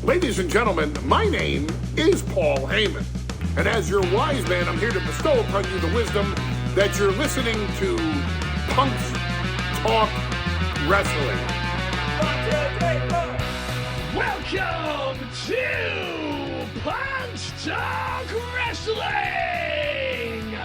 Ladies and gentlemen, my name is Paul Heyman. And as your wise man, I'm here to bestow upon you the wisdom that you're listening to Punks Talk Wrestling. 1, 2, 3, 4. Welcome to Punks Talk Wrestling!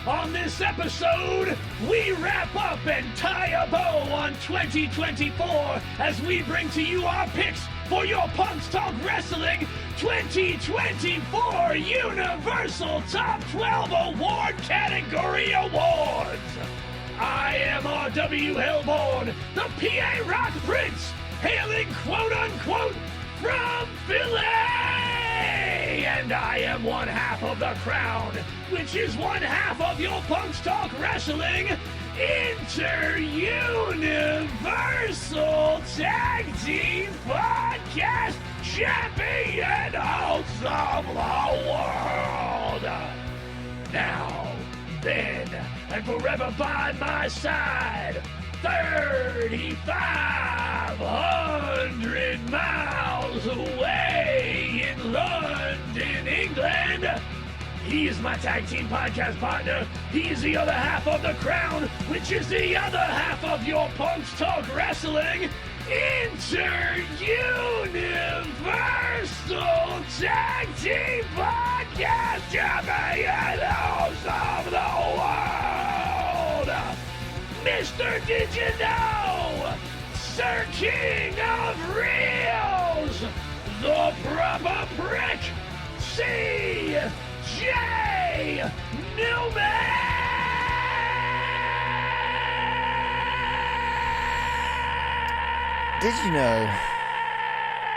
On this episode, we wrap up and tie a bow on 2024 as we bring to you our picks for your Punks Talk Wrestling 2024 Universal Top 12 Award Category Awards. I am R.W. Hellborn, the PA Rock Prince, hailing quote-unquote from Philly! And I am one half of the Crown, which is one half of your Punks Talk Wrestling Inter-Universal Tag Team Podcast Champion of the world. Now, then, and forever by my side, 3,500 miles away in London, England. He is my tag team podcast partner. He is the other half of the Crown, which is the other half of your Punks Talk Wrestling Inter-Universal Tag Team Podcast Champion of the world. Mr. Did You Know? Sir King of Reels, the proper prick, C.J. Newman! Did you know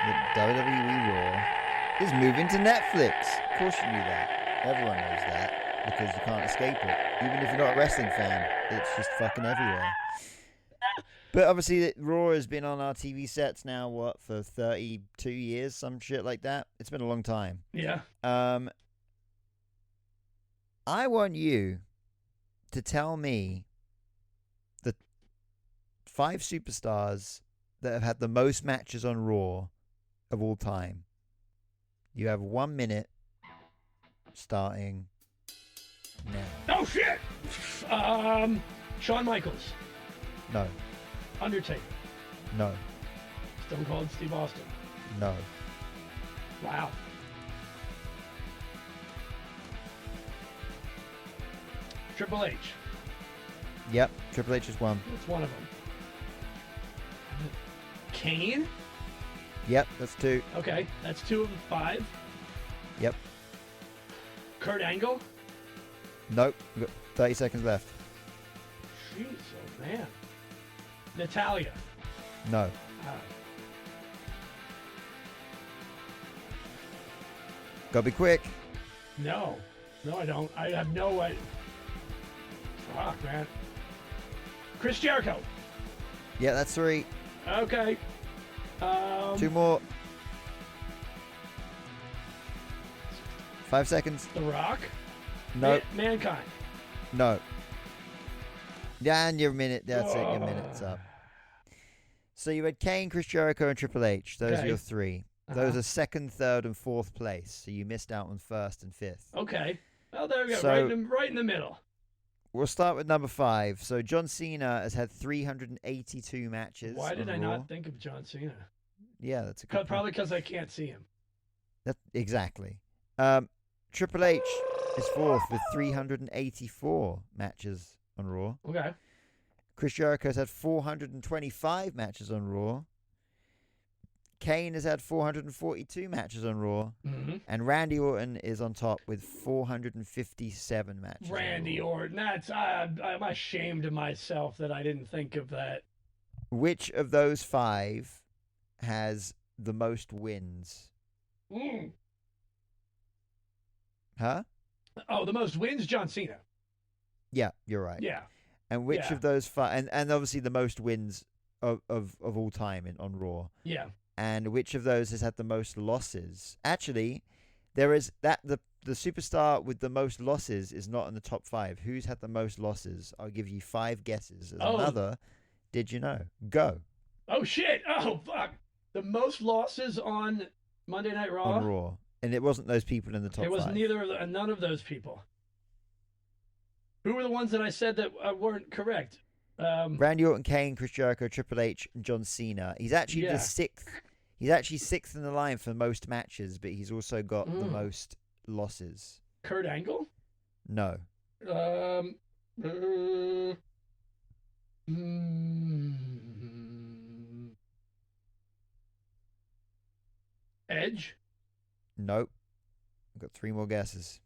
that WWE Raw is moving to Netflix? Of course you knew that. Everyone knows that because you can't escape it. Even if you're not a wrestling fan, it's just fucking everywhere. But obviously, Raw has been on our TV sets now, for 32 years, some shit like that. It's been a long time. Yeah. I want you to tell me the 5 superstars that have had the most matches on Raw of all time. You have 1 minute starting now. Oh, shit! Shawn Michaels. No. Undertaker. No. Stone Cold Steve Austin. No. Wow. Triple H. Yep. Triple H is one. That's one of them. Kane? Yep. That's 2. Okay, that's 2 of the 5. Yep. Kurt Angle? Nope. We've got 30 seconds left. Jeez, oh man. Natalia? No. Gotta be quick. No, I don't. I have no idea. Fuck, man. Chris Jericho? Yeah, that's 3. Okay. 2 more. 5 seconds. The Rock? No. Mankind? No. Yeah, and your minute. That's it. Your minute's up. So you had Kane, Chris Jericho, and Triple H. Those are your 3. Those are second, third, and fourth place. So you missed out on first and fifth. Okay. Well, there we go. So, right in the middle. We'll start with number 5. So John Cena has had 382 matches. Why did I Raw. not think of John Cena? Yeah, that's a good Probably because I can't see him. Exactly. Triple H is 4th with 384 matches on Raw. Okay. Chris Jericho's had 425 matches on Raw. Kane has had 442 matches on Raw. Mm-hmm. And Randy Orton is on top with 457 matches. Randy Orton. I'm ashamed of myself that I didn't think of that. Which of those 5 has the most wins? Huh? Oh, the most wins, John Cena. Yeah, you're right. Yeah. And which of those 5, and obviously the most wins of all time on Raw. Yeah. And which of those has had the most losses? Actually, there is that the superstar with the most losses is not in the top 5. Who's had the most losses? I'll give you 5 guesses. As another, did you know? Go. Oh shit! Oh fuck! The most losses on Monday Night Raw? on Raw. And it wasn't those people in the top It was five. none of those people. Who were the ones that I said that weren't correct? Randy Orton, Kane, Chris Jericho, Triple H, and John Cena. He's actually the sixth. He's actually sixth in the line for most matches, but he's also got the most losses. Kurt Angle? No. Edge? Nope. I've got 3 more guesses.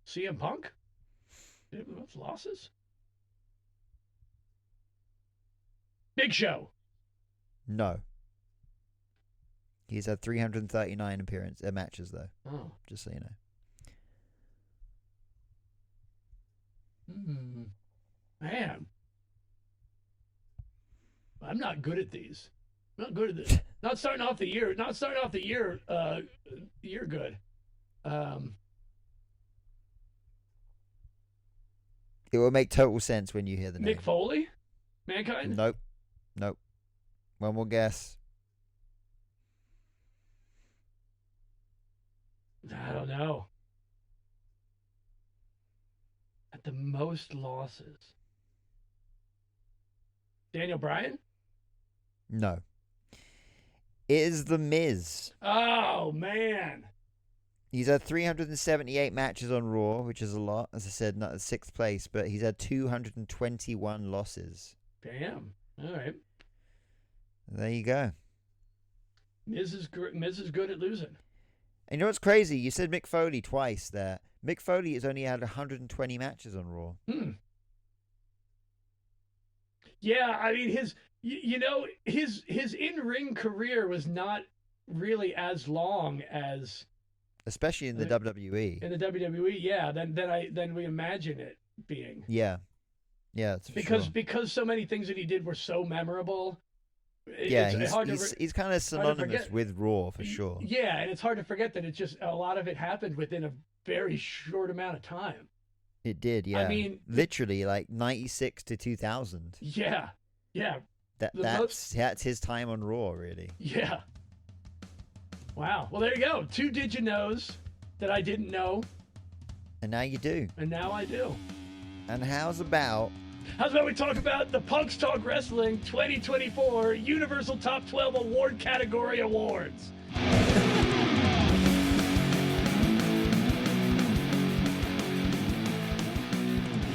CM Punk? Did he have those losses? Big Show? No. He's had 339 matches, though. Oh. Just so you know. Man. I'm not good at these. Not good at this. Not starting off the year good. It will make total sense when you hear the name. Mick Foley? Mankind? Nope. One more guess. I don't know. At the most losses. Daniel Bryan? No. It is The Miz. Oh, man. He's had 378 matches on Raw, which is a lot. As I said, not at 6th place, but he's had 221 losses. Damn. All right. There you go. Miz is good at losing. And you know what's crazy? You said Mick Foley twice there. Mick Foley has only had 120 matches on Raw. Yeah, I mean his in-ring career was not really as long as, especially in the WWE. In the WWE, yeah, than we imagine it being. Yeah, that's because so many things that he did were so memorable. He's kind of synonymous with Raw for sure. Yeah, and it's hard to forget that it's just a lot of it happened within a very short amount of time. It did, yeah. I mean, literally like 96 to 2000. Yeah. That's his time on Raw, really. Yeah. Wow. Well, there you go. 2 did you knows that I didn't know. And now you do. And now I do. And how's about we talk about the Punks Talk Wrestling 2024 Universal Top 12 Award Category Awards?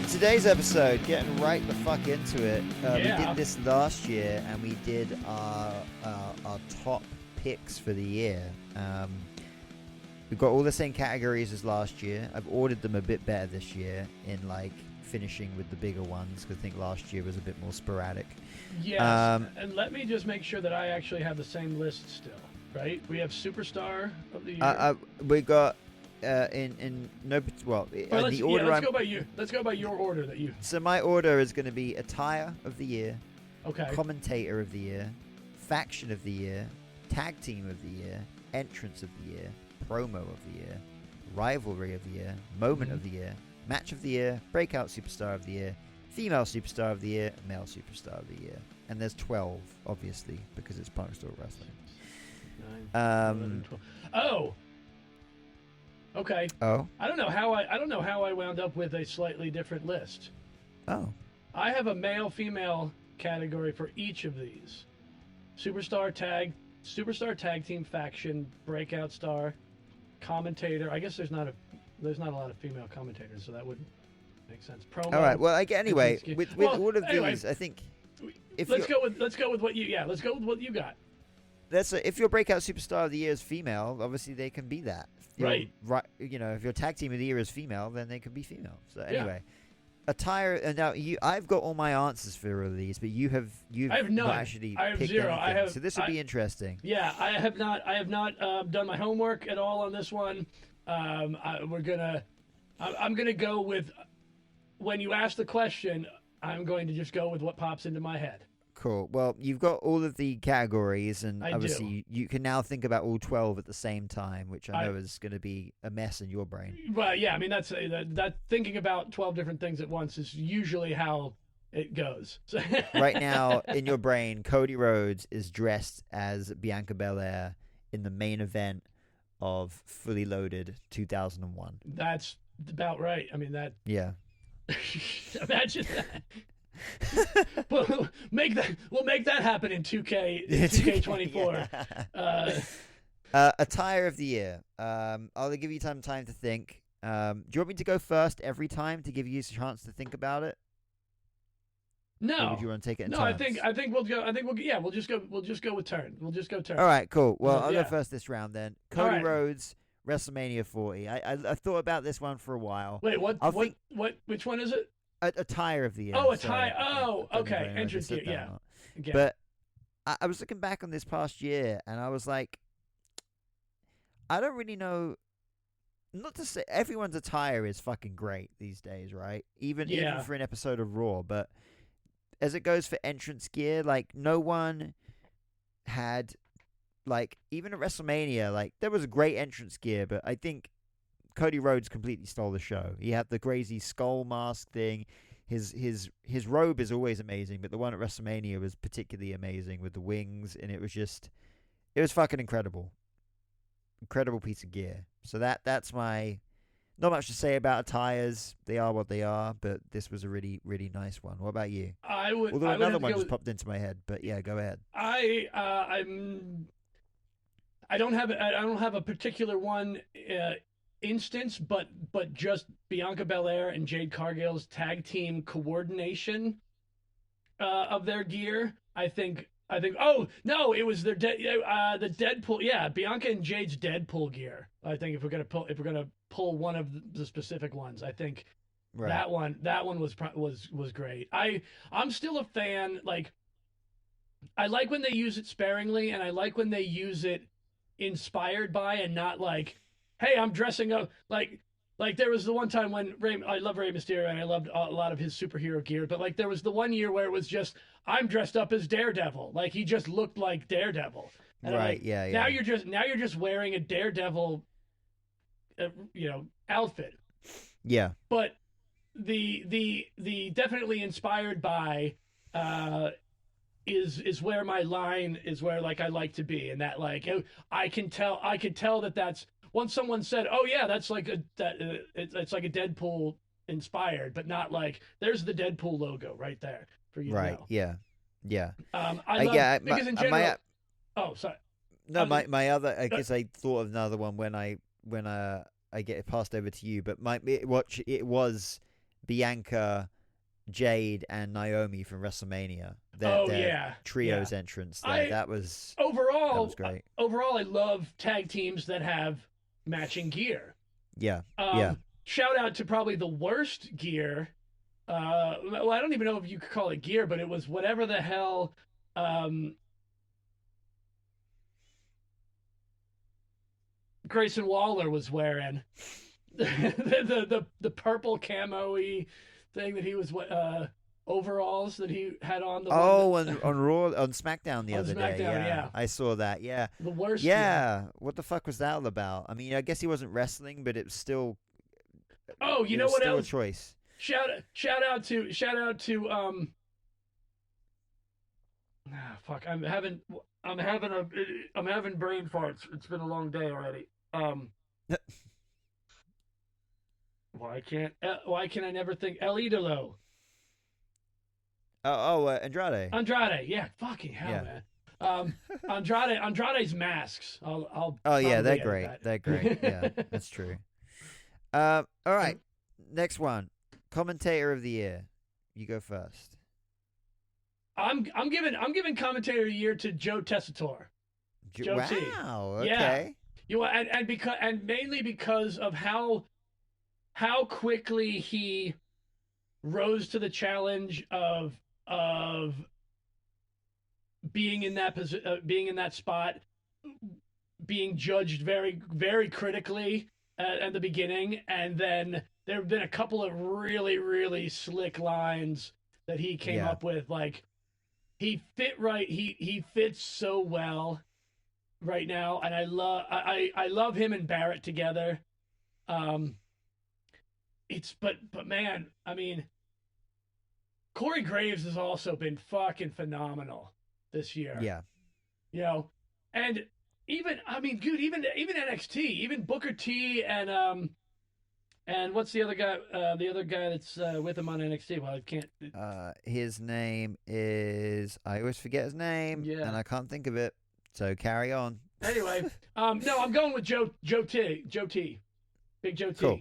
Today's episode, getting right the fuck into it. Yeah. We did this last year, and we did our top picks for the year. We've got all the same categories as last year. I've ordered them a bit better this year in like finishing with the bigger ones, because I think last year was a bit more sporadic. Yes, and let me just make sure that I actually have the same list still, right? We have Superstar of the Year. We got let's go by you. Let's go by your order that you. So my order is going to be Attire of the Year, okay, Commentator of the Year, Faction of the Year, Tag Team of the Year, Entrance of the Year, Promo of the Year, Rivalry of the Year, Moment of the Year, Match of the Year, Breakout Superstar of the Year, Female Superstar of the Year, Male Superstar of the Year. And there's 12, obviously, because it's Punks Talk Wrestling. 9, 11, 12. Oh. Okay. Oh. I don't know how I wound up with a slightly different list. Oh. I have a male-female category for each of these. Superstar tag team, faction, breakout star, commentator. I guess there's not a lot of female commentators, so that wouldn't make sense. Promo. All right. Well, anyway, with all of these, I think let's go with what you got. If your breakout superstar of the year is female, obviously they can be that. Right. You know, if your tag team of the year is female, then they can be female. So anyway, attire. And now I've got all my answers for all of these, but you've I have none. not actually I have picked zero. anything. So this will be interesting. Yeah, I have not done my homework at all on this one. I'm gonna go with, when you ask the question, I'm going to just go with what pops into my head. Cool. Well, you've got all of the categories, and I obviously you can now think about all 12 at the same time, which I know is going to be a mess in your brain. Well, yeah, I mean, that's that thinking about 12 different things at once is usually how it goes. Right now, in your brain, Cody Rhodes is dressed as Bianca Belair in the main event of Fully Loaded 2001. That's about right. I mean that. Yeah. Imagine that. We'll make that happen in 2K 2K24. Attire of the year. I'll give you time to think. Do you want me to go first every time to give you a chance to think about it? No. Or would you want to take it in no, turns? I think we'll go. We'll just go with turn. We'll just go turn. All right, cool. Well, I'll Yeah. go first this round then. Cody right. Rhodes, WrestleMania 40. I thought about this one for a while. Wait, which one is it? Attire of the year. Oh, sorry. attire. Oh, I don't know okay. if I Entrance said gear. that or not. Yeah. But I was looking back on this past year, and I was like, I don't really know. Not to say everyone's attire is fucking great these days, right? Even for an episode of Raw, but as it goes for entrance gear, like no one had, like even at WrestleMania, like there was a great entrance gear, but I think Cody Rhodes completely stole the show. He had the crazy skull mask thing. His robe is always amazing, but the one at WrestleMania was particularly amazing with the wings, and it was fucking incredible. Incredible piece of gear. So that's my, not much to say about attires. They are what they are, but this was a really, really nice one. What about you? Although another one just popped into my head, but yeah, go ahead. I don't have a particular one instance, but just Bianca Belair and Jade Cargill's tag team coordination of their gear. I think. Oh no, it was the Deadpool. Yeah, Bianca and Jade's Deadpool gear. I think if we're gonna pull one of the specific ones, I think that one was great. I'm still a fan. Like, I like when they use it sparingly, and I like when they use it inspired by, and not like, hey, I'm dressing up like there was the one time when I love Rey Mysterio and I loved a lot of his superhero gear, but like there was the one year where it was just, I'm dressed up as Daredevil. Like he just looked like Daredevil. And right. Yeah. Now you're just wearing a Daredevil, outfit. Yeah. But the definitely inspired by, is where my line is, where like I like to be, and that like I could tell that that's. Once someone said, "Oh yeah, that's like it's like a Deadpool inspired," but not like there's the Deadpool logo right there for you. Right. To know. Yeah. Because in general. Oh, sorry. No, my other. I guess I thought of another one when I get it passed over to you, but it was Bianca, Jade, and Naomi from WrestleMania. Their trios entrance. That was great. Overall, I love tag teams that have matching gear. Yeah. Shout out to probably the worst gear. Well, I don't even know if you could call it gear, but it was whatever the hell. Grayson Waller was wearing the purple camo-y thing that he was overalls that he had on. On Raw, on SmackDown the other day. Yeah, I saw that. Yeah, the worst. Yeah, what the fuck was that all about? I mean, I guess he wasn't wrestling, but it was still. Oh, you know what else? A choice. Shout out to. Fuck! I'm having brain farts. It's been a long day already. Why can I never think El Idolo? Andrade. Andrade, yeah, fucking hell, man. Andrade's masks. I'll. Oh yeah, they're great. They're great. Yeah, that's true. All right, next one. Commentator of the year. You go first. I'm giving commentator of the year to Joe Tessitore. Joe T. Wow. Okay. Yeah. And mainly because of how quickly he rose to the challenge of being in that spot, being judged very, very critically at the beginning, and then there have been a couple of really, really slick lines that he came up with. Like, he fit right. He fits so well right now, and I love him and Barrett together. But man, I mean, Corey Graves has also been fucking phenomenal this year. Yeah. You know, and even I mean, dude, even NXT, even Booker T and what's the other guy? The other guy that's with him on NXT. Well, I can't. His name is, I always forget his name, Yeah. and I can't think of it. So carry on. Anyway, no, I'm going with Joe T, Big Joe T. Cool.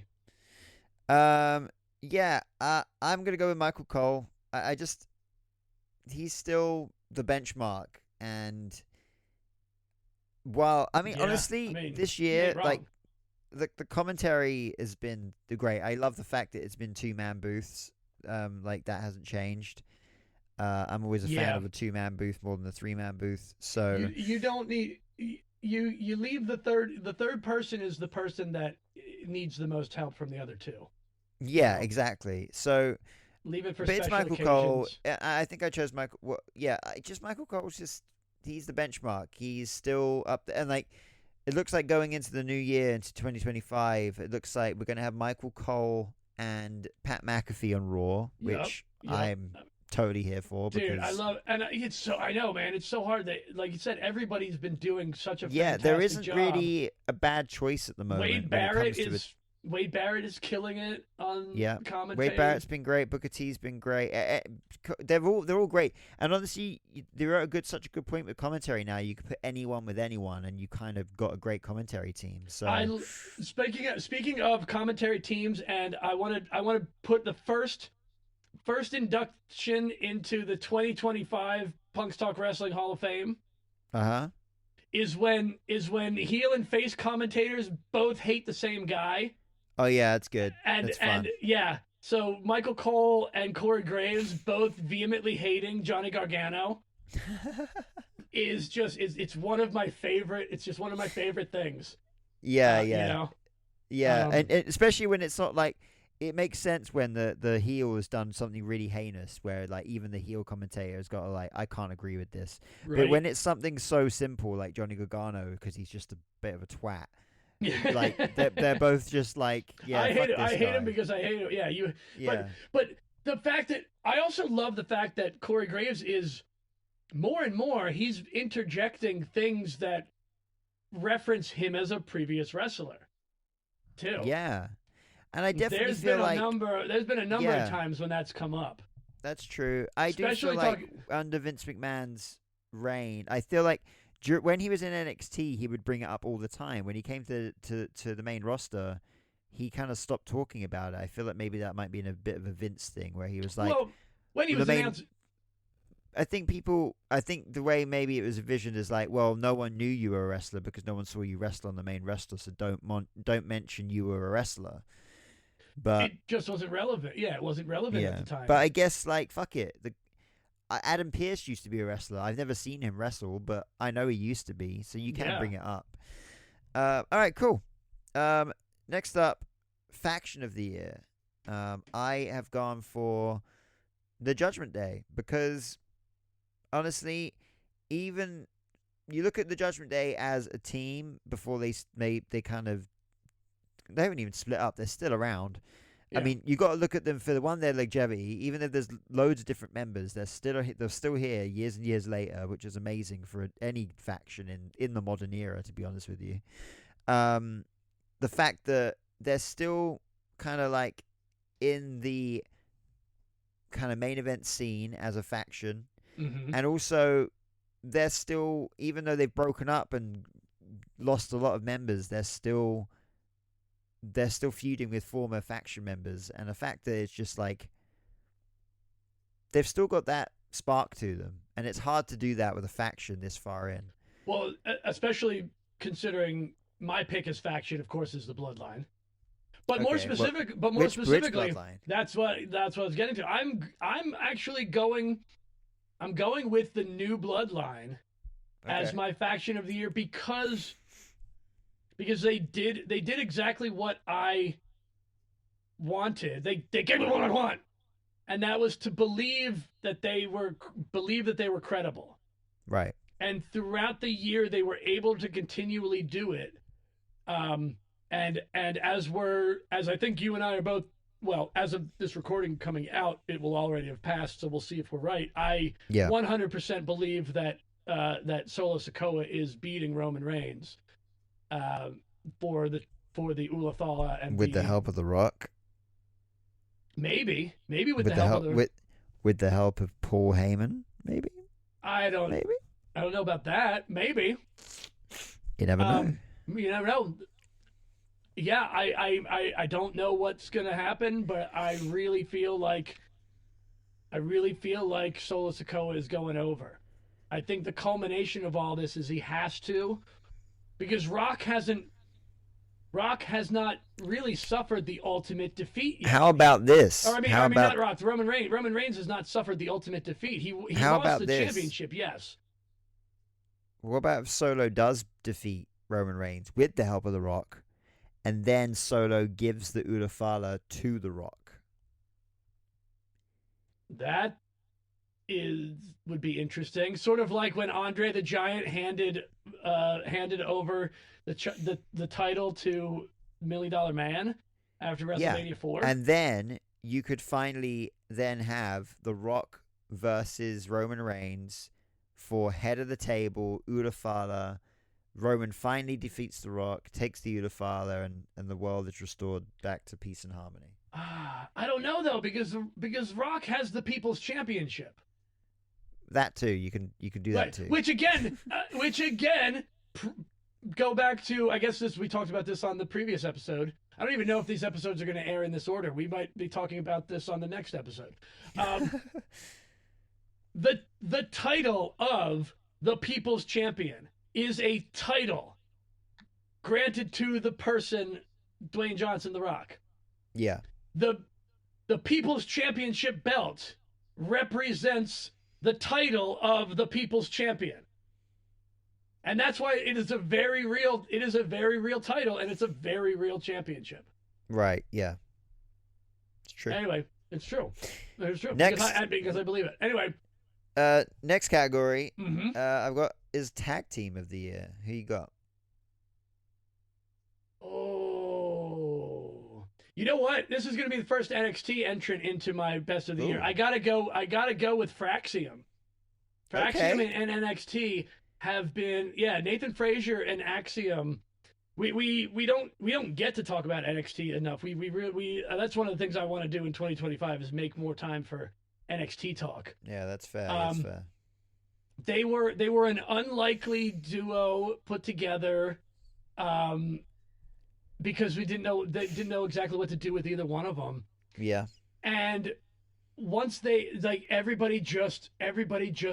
Yeah. I'm gonna go with Michael Cole. I just, he's still the benchmark, and while honestly, this year, like, the commentary has been great. I love the fact that it's been 2-man booths. Like, that hasn't changed. I'm always a fan of a 2-man booth more than a 3-man booth. So you don't need you leave the third person is the person that needs the most help from the other two. Yeah, exactly. So leave it for but special it's Michael occasions. Cole. I think I chose Michael. Well, yeah, just Michael Cole's just, he's the benchmark. He's still up there, and like, it looks like going into the new year, into 2025, it looks like we're going to have Michael Cole and Pat McAfee on Raw, which I'm totally here for. Dude, because, I love, and it's so, I know, man, it's so hard that, like you said, everybody's been doing such a yeah, fantastic there isn't job. Really a bad choice at the moment. Wade Barrett is killing it on commentary. Wade Barrett's been great. Booker T's been great. They're all great. And honestly, they're at such a good point with commentary now. You can put anyone with anyone, and you kind of got a great commentary team. So speaking of commentary teams, and I want to put the first induction into the 2025 Punks Talk Wrestling Hall of Fame. Is when heel and face commentators both hate the same guy. Oh yeah, that's good. That's fun. And yeah, so Michael Cole and Corey Graves both vehemently hating Johnny Gargano is just it's one of my favorite. It's just one of my favorite things. Yeah, You know? Yeah, and especially when it's not like, it makes sense when the heel has done something really heinous, where like even the heel commentator has got to, like, I can't agree with this. Right. But when it's something so simple like Johnny Gargano, because he's just a bit of a twat. Like they're both just like, yeah. I hate him because I hate him. Yeah, Yeah. But the fact that I also love the fact that Corey Graves is more and more, he's interjecting things that reference him as a previous wrestler, too. Yeah. And I definitely there's feel like there's been a number of times when that's come up. That's true. I do feel like under Vince McMahon's reign, I feel like when he was in NXT, he would bring it up all the time. When he came to the main roster, he kind of stopped talking about it. I feel like maybe that might be a bit of a Vince thing, where he was like, well, when he was announced. I think the way maybe it was envisioned is like, well, no one knew you were a wrestler because no one saw you wrestle on the main roster, so don't mention you were a wrestler. But it just wasn't relevant. Yeah, it wasn't relevant at the time. But I guess, like, fuck it. Adam Pearce used to be a wrestler. I've never seen him wrestle, but I know he used to be, so you can bring it up. All right, cool. Next up, faction of the year. I have gone for the Judgment Day because, honestly, even you look at the Judgment Day as a team before they haven't even split up. They're still around. Yeah. I mean, you got to look at them for their longevity. Even if there's loads of different members, they're still here years and years later, which is amazing for any faction in the modern era. To be honest with you, the fact that they're still kind of like in the kind of main event scene as a faction, and also they're still, even though they've broken up and lost a lot of members, they're still feuding with former faction members, and the fact that it's just like they've still got that spark to them, and it's hard to do that with a faction this far in. Well, especially considering my pick as faction, of course, is the Bloodline. But more specifically, that's what I was getting to. I'm actually going with the New Bloodline as my faction of the year because they did exactly what I wanted. They gave me what I want, and that was to believe that they were credible. Right. And throughout the year, they were able to continually do it. And as I think you and I are both well, as of this recording coming out, it will already have passed, so we'll see if we're right. I Yeah. 100% believe that that Solo Sikoa is beating Roman Reigns for the Ulathala and With the help of The Rock. maybe with the help of with the help of Paul Heyman, maybe. I don't know about that. Maybe. You never know. You never know. Yeah, I don't know what's gonna happen, but I really feel like Solo Sikoa is going over. I think the culmination of all this is he has to, because Rock has not really suffered the ultimate defeat yet. How about this? Or, not Rock. Roman Reigns. Roman Reigns has not suffered the ultimate defeat. He lost the championship, yes. What about if Solo does defeat Roman Reigns with the help of The Rock, and then Solo gives the Ulathala to The Rock? That would be interesting. Sort of like when Andre the Giant handed over the title to $1 Million Man after WrestleMania 4. And then you could finally then have The Rock versus Roman Reigns for head of the table, Ulathala. Roman finally defeats The Rock, takes the Ulathala, and the world is restored back to peace and harmony. I don't know though, because Rock has the People's Championship. That too, you can do that too. Which again, go back to, I guess we talked about this on the previous episode. I don't even know if these episodes are going to air in this order. We might be talking about this on the next episode. The title of the People's Champion is a title granted to the person, Dwayne Johnson, The Rock. Yeah. The People's Championship belt represents the title of the People's Champion. And that's why it is a very real title, and it's a very real championship. Right, yeah. It's true. Anyway, it's true. It's true. Next, because I believe it. Anyway. Next category I've got is Tag Team of the Year. Who you got? Oh. You know what? This is going to be the first NXT entrant into my best of the year. I gotta go with Fraxium. Fraxium and NXT have been, Nathan Frazier and Axiom. We don't get to talk about NXT enough. We that's one of the things I want to do in 2025 is make more time for NXT talk. Yeah, that's fair. That's fair. They were an unlikely duo put together, because they didn't know exactly what to do with either one of them. Yeah. And once everybody just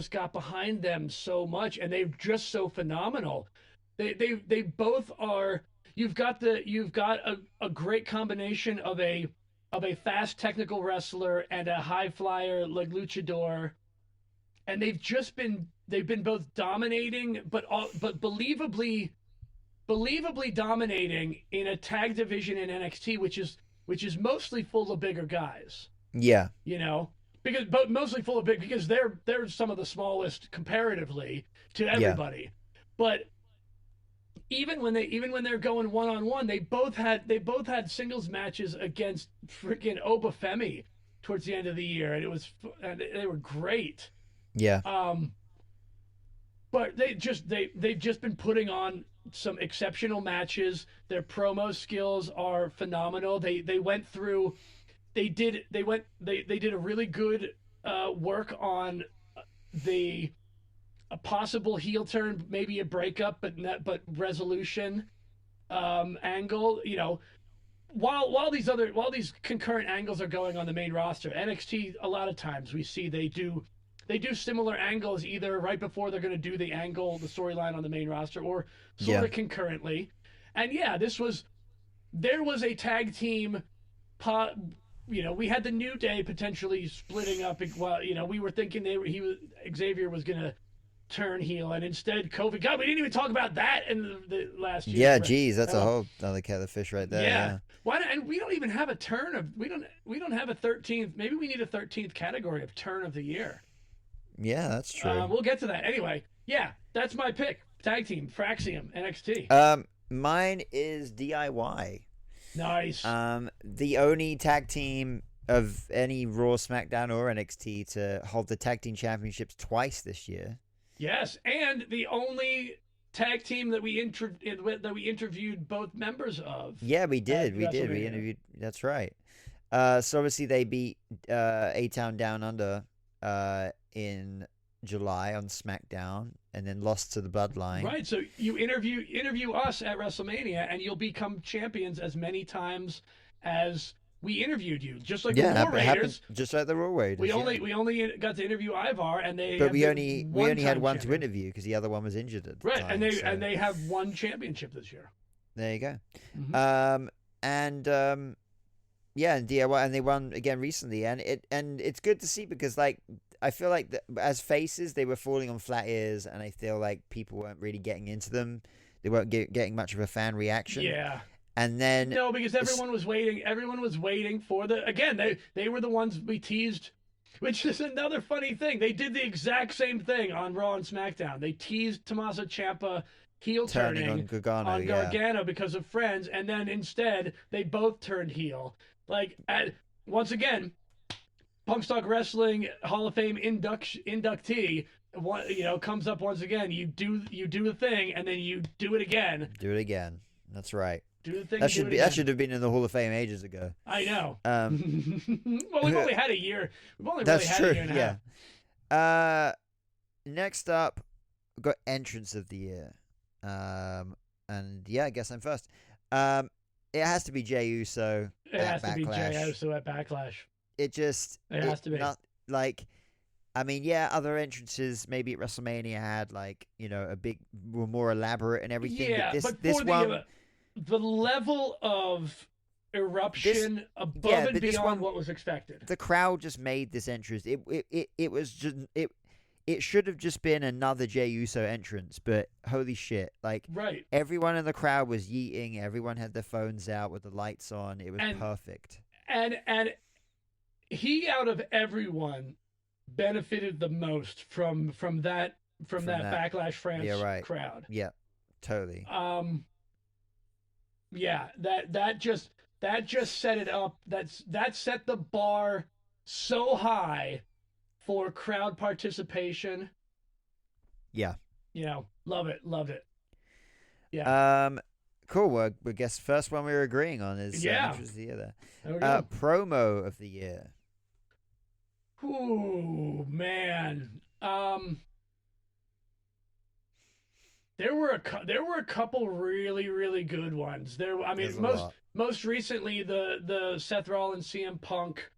got behind them so much, and they're just so phenomenal. They both are. You've got a great combination of a fast technical wrestler and a high flyer like luchador, and they've been both dominating, but believably dominating in a tag division in NXT, which is mostly full of bigger guys. Yeah. But mostly full of because they're some of the smallest comparatively to everybody. Yeah. But even when they're going one-on-one, they both had singles matches against freaking Obafemi towards the end of the year, and they were great. Yeah. But they've just been putting on some exceptional matches. Their promo skills are phenomenal. They did a really good work on a possible heel turn, maybe a breakup, but resolution angle. While these concurrent angles are going on the main roster, NXT a lot of times we see they do similar angles either right before they're going to do the storyline on the main roster, or sort of concurrently. And there was a tag team. We had the New Day potentially splitting up. While we were thinking Xavier was going to turn heel, and instead COVID. God, we didn't even talk about that in the last year. Yeah, geez, that's a whole other kettle of fish right there. Yeah. And we don't even have a turn of. We don't have a 13th. Maybe we need a 13th category of turn of the year. Yeah, that's true. We'll get to that. Anyway, that's my pick. Tag team, Fraxium, NXT. Mine is DIY. Nice. The only tag team of any Raw, SmackDown, or NXT to hold the tag team championships twice this year. Yes, and the only tag team that we interviewed both members of. Yeah, we did. We WrestleMania. interviewed. That's right. So obviously they beat A-Town Down Under in July on SmackDown, and then lost to the Bloodline. Right. So you interview us at WrestleMania, and you'll become champions as many times as we interviewed you. Just like the War Raiders. Just like the Raw Raiders. We only got to interview Ivar, and they. But we only had one champion. to interview because the other one was injured at the right, time. and they have one championship this year. There you go. Mm-hmm. Yeah, and DIY, and they won again recently, and it's good to see because like I feel like as faces they were falling on flat ears, and I feel like people weren't really getting into them. They weren't getting much of a fan reaction. Yeah. And then no, because everyone was waiting. Everyone was waiting for they were the ones we teased, which is another funny thing. They did the exact same thing on Raw and SmackDown. They teased Tommaso Ciampa heel turning on Gargano because of Friends, and then instead they both turned heel. Like once again, Punk Stock Wrestling Hall of Fame inductee, comes up once again. You do the thing, and then you do it again. Do it again. That's right. Do the thing. That should have been in the Hall of Fame ages ago. I know. Well, we've only had a year. We've only That's really true. had a year and a half. Next up, we've got entrance of the year. And yeah, I guess I'm first. It has to be Jey Uso. It has to be Jey Uso at Backlash. It has to be. Not like, I mean, yeah, other entrances maybe at WrestleMania had like were more elaborate and everything. Yeah, but this one, the level of eruption above and beyond what was expected. The crowd just made this entrance. It was just it should have just been another Jey Uso entrance, but holy shit. Like, right. Everyone in the crowd was yeeting. Everyone had their phones out with the lights on. It was perfect. And he, out of everyone, benefited the most from that Backlash France crowd. Yeah, totally. Yeah, that just set it up. That set the bar so high for crowd participation. Yeah. Loved it. Yeah. Cool. Well, I guess first one we were agreeing on is entrance of the year there. Promo of the year. Ooh, man. There were a couple really, really good ones. Most recently the Seth Rollins CM Punk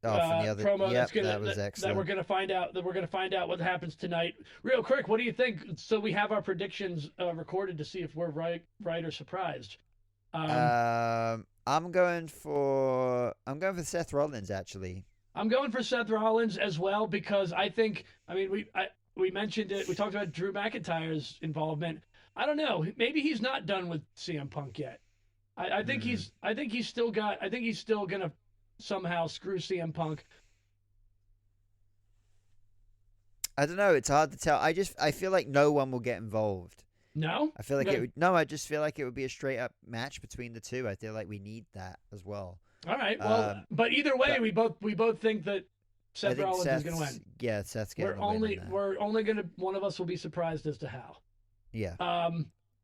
promo. That was excellent. That we're gonna find out what happens tonight. Real quick, what do you think? So we have our predictions recorded to see if we're right or surprised. I'm going for Seth Rollins actually. I'm going for Seth Rollins as well because we mentioned it. We talked about Drew McIntyre's involvement. I don't know. Maybe he's not done with CM Punk yet. I think he's still gonna somehow screw CM Punk. I don't know. It's hard to tell. I feel like no one will get involved. No? I feel like it would. No, I just feel like it would be a straight up match between the two. I feel like we need that as well. All right. Well, but either way, we both think that Seth Rollins is going to win. Yeah, Seth's getting the win. We're only going to, one of us will be surprised as to how. Yeah.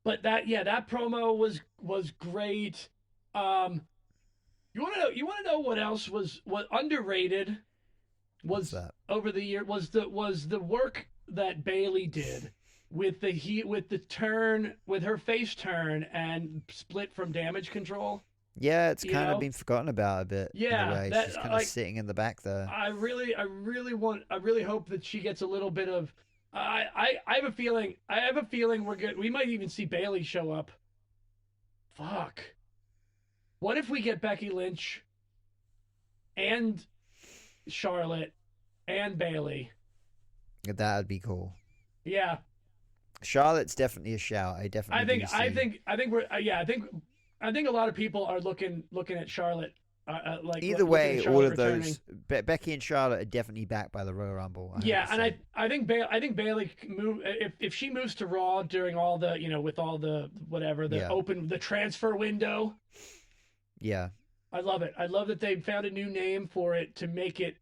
But that promo was great. You want to know what else was underrated was over the year was the work that Bayley did with her face turn and split from Damage Control. Yeah, it's kind of been forgotten about a bit. Yeah, in a way. She's kind of sitting in the back there. I really hope that she gets a little bit of. I have a feeling we're good. We might even see Bayley show up. Fuck. What if we get Becky Lynch and Charlotte and Bayley? That would be cool. Yeah. Charlotte's definitely a shout. I think a lot of people are looking at Charlotte. Either way, all of those Becky and Charlotte are definitely backed by the Royal Rumble. Yeah, and I think Bayley move if she moves to Raw during all the with all the whatever the transfer window. Yeah. I love it. I love that they found a new name for it to make it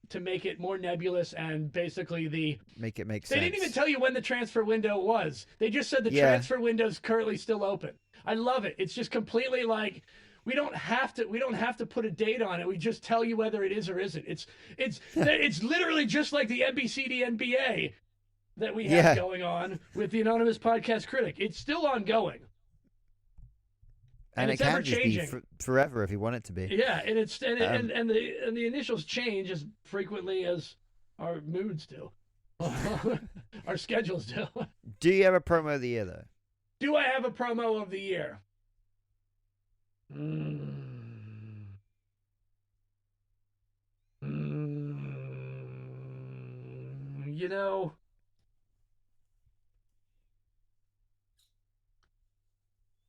more nebulous, and basically Make it make they sense. didn't even tell you when the transfer window was. They just said the Yeah. transfer window is currently still open. I love it. It's just completely like we don't have to put a date on it. We just tell you whether it is or isn't. It's literally just like the NBC NBA that we have going on with the Anonymous Podcast Critic. It's still ongoing. And it it's can ever just changing. be forever if you want it to be. Yeah, and the initials change as frequently as our moods do, our schedules do. Do you have a promo of the year though? Do I have a promo of the year? You know,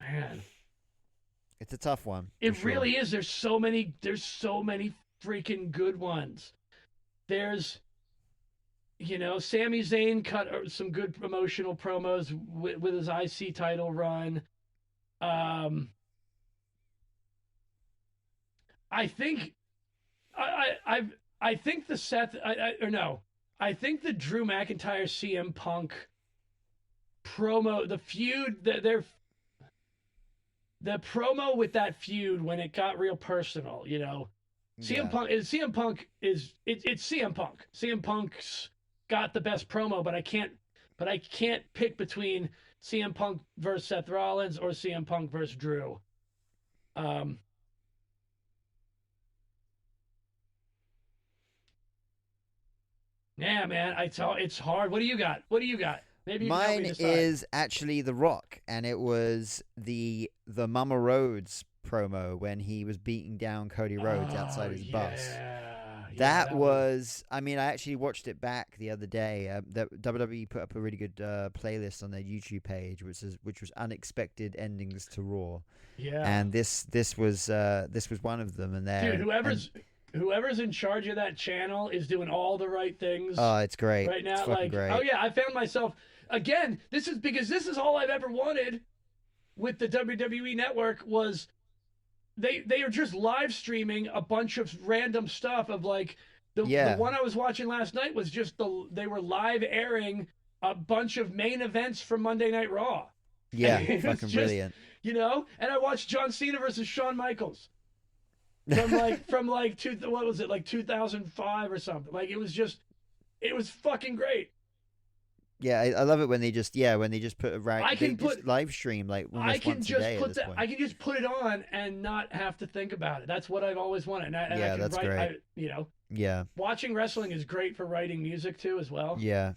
man. It's a tough one. It really is. There's so many freaking good ones. There's, Sami Zayn cut some good promotional promos with his IC title run. I think I think the I think the Drew McIntyre CM Punk promo, the feud, the promo with that feud when it got real personal, CM Punk is CM Punk. CM Punk's got the best promo, but I can't pick between CM Punk versus Seth Rollins or CM Punk versus Drew. Yeah, man, it's hard. What do you got? Maybe you can help me Mine decide. is actually The Rock, and it was the Mama Rhodes promo when he was beating down Cody Rhodes outside his bus. That was, I actually watched it back the other day. WWE put up a really good playlist on their YouTube page, which was unexpected endings to Raw. Yeah, and this was one of them. And dude, whoever's in charge of that channel is doing all the right things. Oh, it's great right now. It's fucking great. Oh yeah, I found myself again. This is all I've ever wanted with the WWE Network was they are just live streaming a bunch of random stuff of like the one I was watching last night was just they were live airing a bunch of main events from Monday Night Raw. Yeah, fucking brilliant. And I watched John Cena versus Shawn Michaels from like 2005 or something. Like it was fucking great. Yeah, I love it when they just put a live stream like almost once a day at this point. I can just put it on and not have to think about it. That's what I've always wanted. That's great. Yeah. Watching wrestling is great for writing music too, as well. Yeah.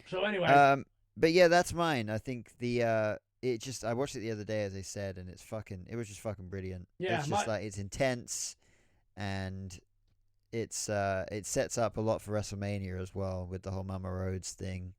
So anyway. But yeah, that's mine. I think I watched it the other day, as I said, and it was just fucking brilliant. Yeah. It's just it's intense, and it sets up a lot for WrestleMania as well with the whole Mama Rhodes thing.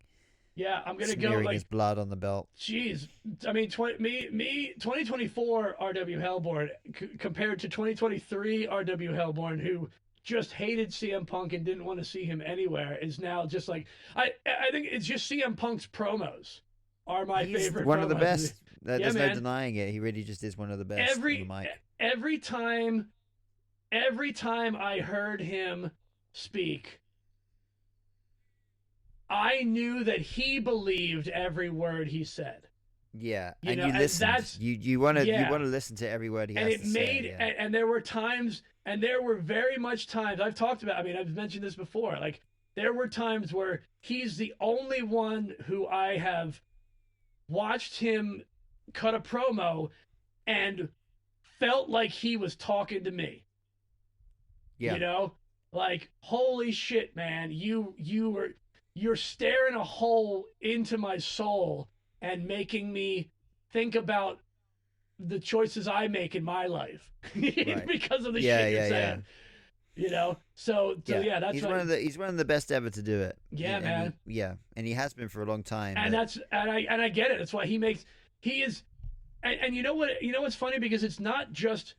Yeah, I'm gonna smearing go his blood on the belt. Jeez, 2024 RW Hellborn compared to 2023 RW Hellborn, who just hated CM Punk and didn't want to see him anywhere, is now just like I think it's just CM Punk's promos are my favorite. One of the promos. best. There's man. no denying it. He really just is one of the best on the mic. Every time I heard him speak, I knew that he believed every word he said. Yeah, you listened. You want to listen to every word he has to say. And there were times, and there were very much times I've talked about. I've mentioned this before. Like there were times where he's the only one who I have watched him cut a promo and felt like he was talking to me. Yeah. Like holy shit, man, you're staring a hole into my soul and making me think about the choices I make in my life because of the shit you're saying. So yeah, that's he's one of the best ever to do it. Yeah, man. And he has been for a long time. And I get it. That's why he is. And you know what's funny, because it's not just.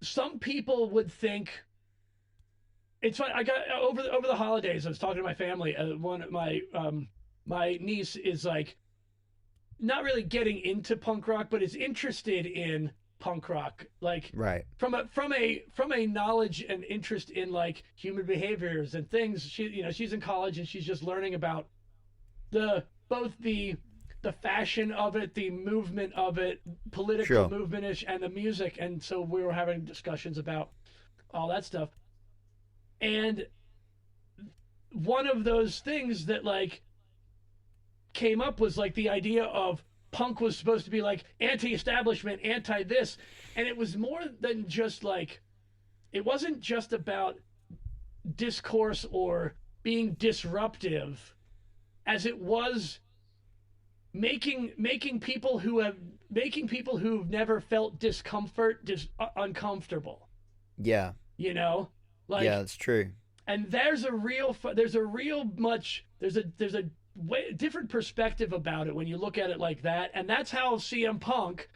Some people would think. It's funny. I got over the holidays. I was talking to my family. My niece is like, not really getting into punk rock, but is interested in punk rock, like Right. from a knowledge and interest in like human behaviors and things. She's in college and she's just learning about both the fashion of it, the movement of it, political Sure. movement-ish, and the music. And so we were having discussions about all that stuff. And one of those things that like came up was like the idea of punk was supposed to be like anti-establishment, anti this, and it was more than just like, it wasn't just about discourse or being disruptive, as it was making people who've never felt discomfort uncomfortable. Yeah. You know, like, yeah, that's true. and there's a different perspective about it when you look at it like that, and that's how CM Punk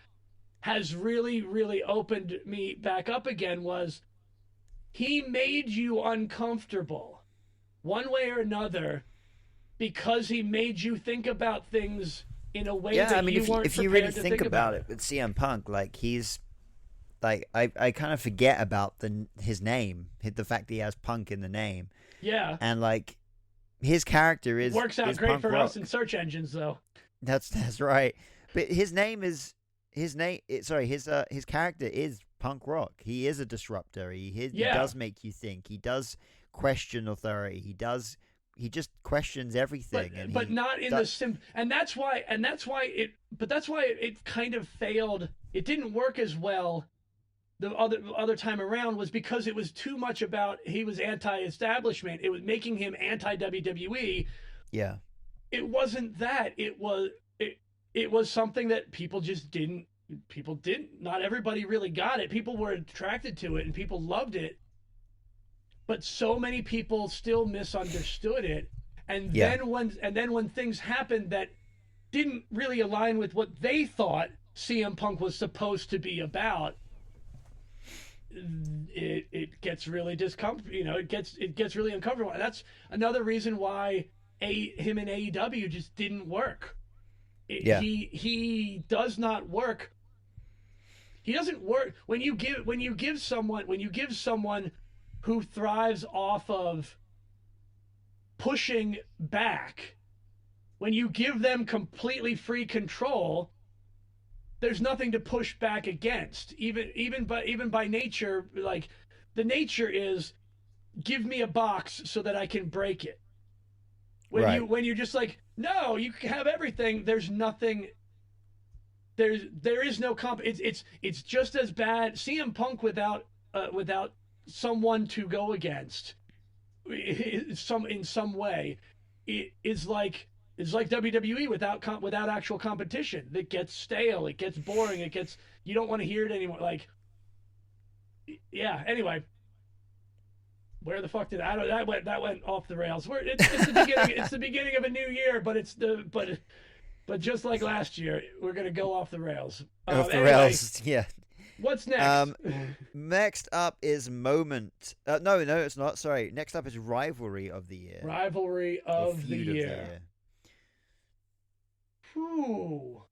has really, really opened me back up again. Was he made you uncomfortable one way or another because he made you think about things in a way Yeah, that I mean, you weren't if you really prepared to think about it with CM Punk, like he's like I kind of forget about his name, the fact that he has Punk in the name, Yeah, and like his character is works out is great punk for rock. us in search engines, though. That's right. But his character is punk rock. He is a disruptor. He does make you think. He does question authority. He just questions everything. But not in the and that's why it kind of failed. It didn't work as well the other time around, was because it was too much about he was anti-establishment. It was making him anti-WWE. Yeah. It wasn't that. It was something that people didn't. Not everybody really got it. People were attracted to it and people loved it, but so many people still misunderstood it. And then when things happened that didn't really align with what they thought CM Punk was supposed to be about, it gets really discomfort. It gets really uncomfortable. And that's another reason why him and AEW just didn't work. He does not work. He doesn't work when you give someone who thrives off of pushing back. When you give them completely free control, there's nothing to push back against. Even by nature, like the nature is, give me a box so that I can break it. When you're just like, no, you can have everything. There's nothing. There is no comp. It's just as bad. CM Punk without someone to go against, in some way, it is like WWE without actual competition. That gets stale. It gets boring. You don't want to hear it anymore. Like, yeah. Anyway, where the fuck did that went off the rails? It's the beginning. It's the beginning of a new year, but just like last year, we're gonna go off the rails. Off the anyway, rails. Yeah. What's next? Next up is Moment. No, it's not. Sorry. Next up is Rivalry of the Year. Rivalry Or of the Feud year. Whew.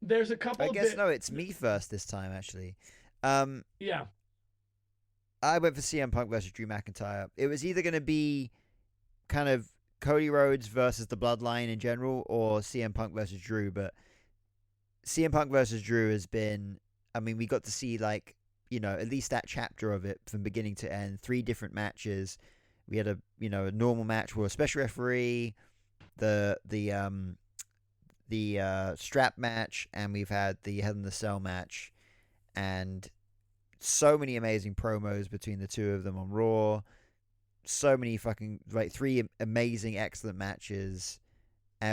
There's a couple. I guess no, it's me first this time actually. Yeah. I went for CM Punk versus Drew McIntyre. It was either going to be kind of Cody Rhodes versus the Bloodline in general, or CM Punk versus Drew. But CM Punk versus Drew has been, I mean, we got to see like, at least that chapter of it from beginning to end. 3 different matches. We had a normal match with a special referee, the strap match, and we've had the Hell in the Cell match, and so many amazing promos between the two of them on Raw. So many fucking 3 amazing, excellent matches,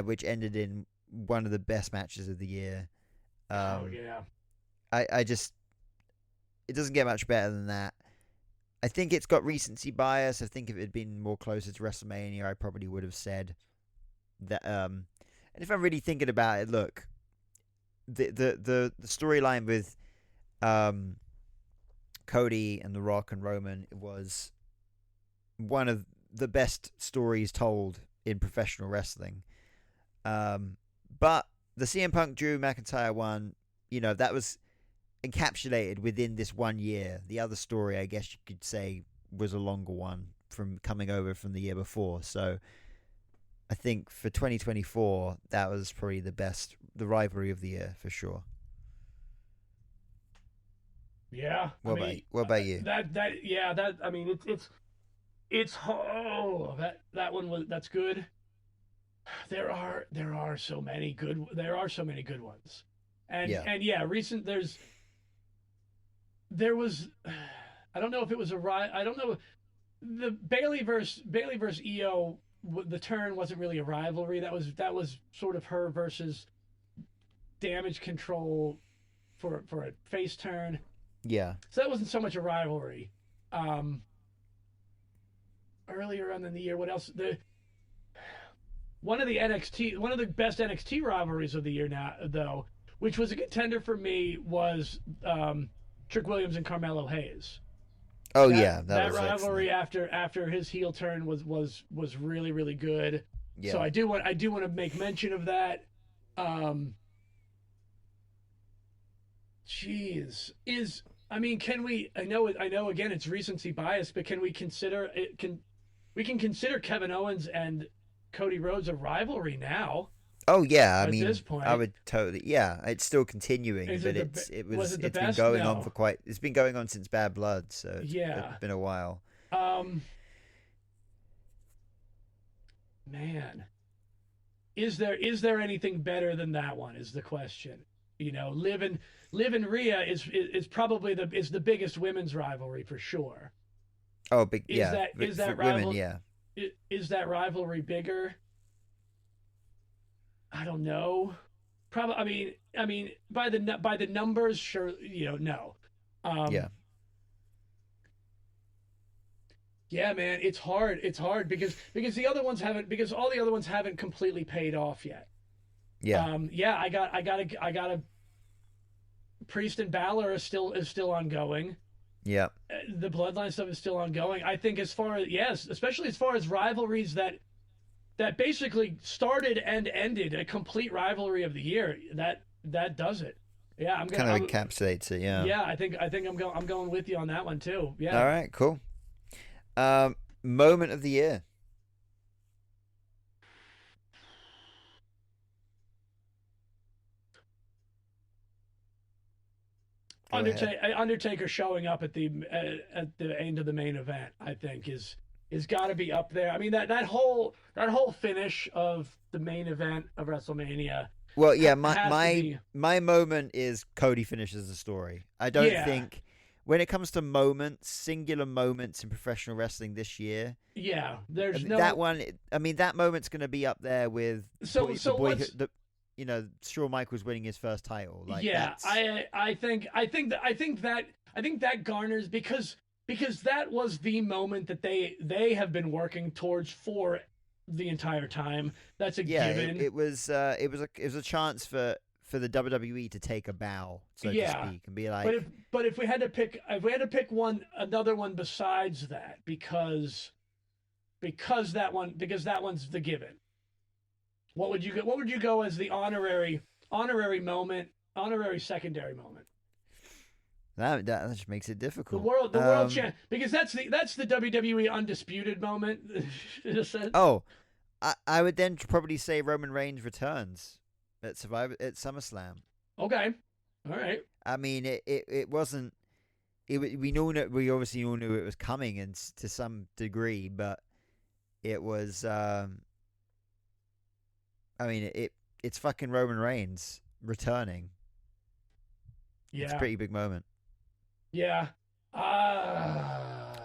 which ended in one of the best matches of the year. Oh yeah. I just, it doesn't get much better than that. I think it's got recency bias. I think if it had been more closer to WrestleMania, I probably would have said that. And if I'm really thinking about it, look, the storyline with Cody and The Rock and Roman was one of the best stories told in professional wrestling. But the CM Punk Drew McIntyre one, that was encapsulated within this 1 year. The other story, I guess you could say, was a longer one from coming over from the year before. So I think for 2024, that was probably the rivalry of the year for sure. Yeah. What about you? That one that's good. There are so many good ones. Recent there was I don't know if it was I don't know, the Bailey versus Io, the turn wasn't really a rivalry. That was sort of her versus Damage Control for a face turn. Yeah. So that wasn't so much a rivalry. Earlier on in the year, what else? One of the best NXT rivalries of the year now, though, which was a contender for me, was Trick Williams and Carmelo Hayes. Oh, that was rivalry excellent. after his heel turn was really, really good. Yeah. So I do want to make mention of that. Can we? I know. Again, it's recency bias, but can we consider it? We can consider Kevin Owens and Cody Rhodes a rivalry now? Oh yeah, at this point, I would totally. Yeah, it's still continuing, but it's been going on for quite. It's been going on since Bad Blood, so it's been a while. Man, is there anything better than that one? Is the question. Liv and Rhea is probably the biggest women's rivalry for sure. Oh, big is yeah. That women? Yeah. Is that rivalry bigger? I don't know. Probably. I mean, by the numbers, sure. No. Yeah. Yeah, man, it's hard. It's hard because the other ones haven't, because all the other ones haven't completely paid off yet. Yeah. I got a Priest and Balor is still ongoing. Yeah. The Bloodline stuff is still ongoing. I think especially as far as rivalries that basically started and ended a complete rivalry of the year. That does it. Yeah, I'm kind of encapsulates it. Yeah. Yeah, I think I'm going with you on that one too. Yeah. All right. Cool. Moment of the year. Undertaker showing up at the end of the main event, I think is got to be up there. I mean that whole finish of the main event of WrestleMania. Well, yeah, my moment is Cody finishes the story. I don't think when it comes to moments, singular moments in professional wrestling this year. Yeah, there's no that one. I mean, that moment's going to be up there with Shawn Michaels winning his first title. Like, yeah, I think that garners because that was the moment that they have been working towards for the entire time. That's a given. It was a chance for the WWE to take a bow, so to speak, and be like. But if we had to pick another one besides that, because that one's the given. What would you go as the honorary moment, honorary secondary moment? That just makes it difficult. The world champ, because that's the WWE undisputed moment. I would then probably say Roman Reigns returns at SummerSlam. Okay, all right. I mean, it wasn't. We obviously all knew it was coming, and to some degree, but it was. I mean, it's fucking Roman Reigns returning. Yeah, it's a pretty big moment. Yeah.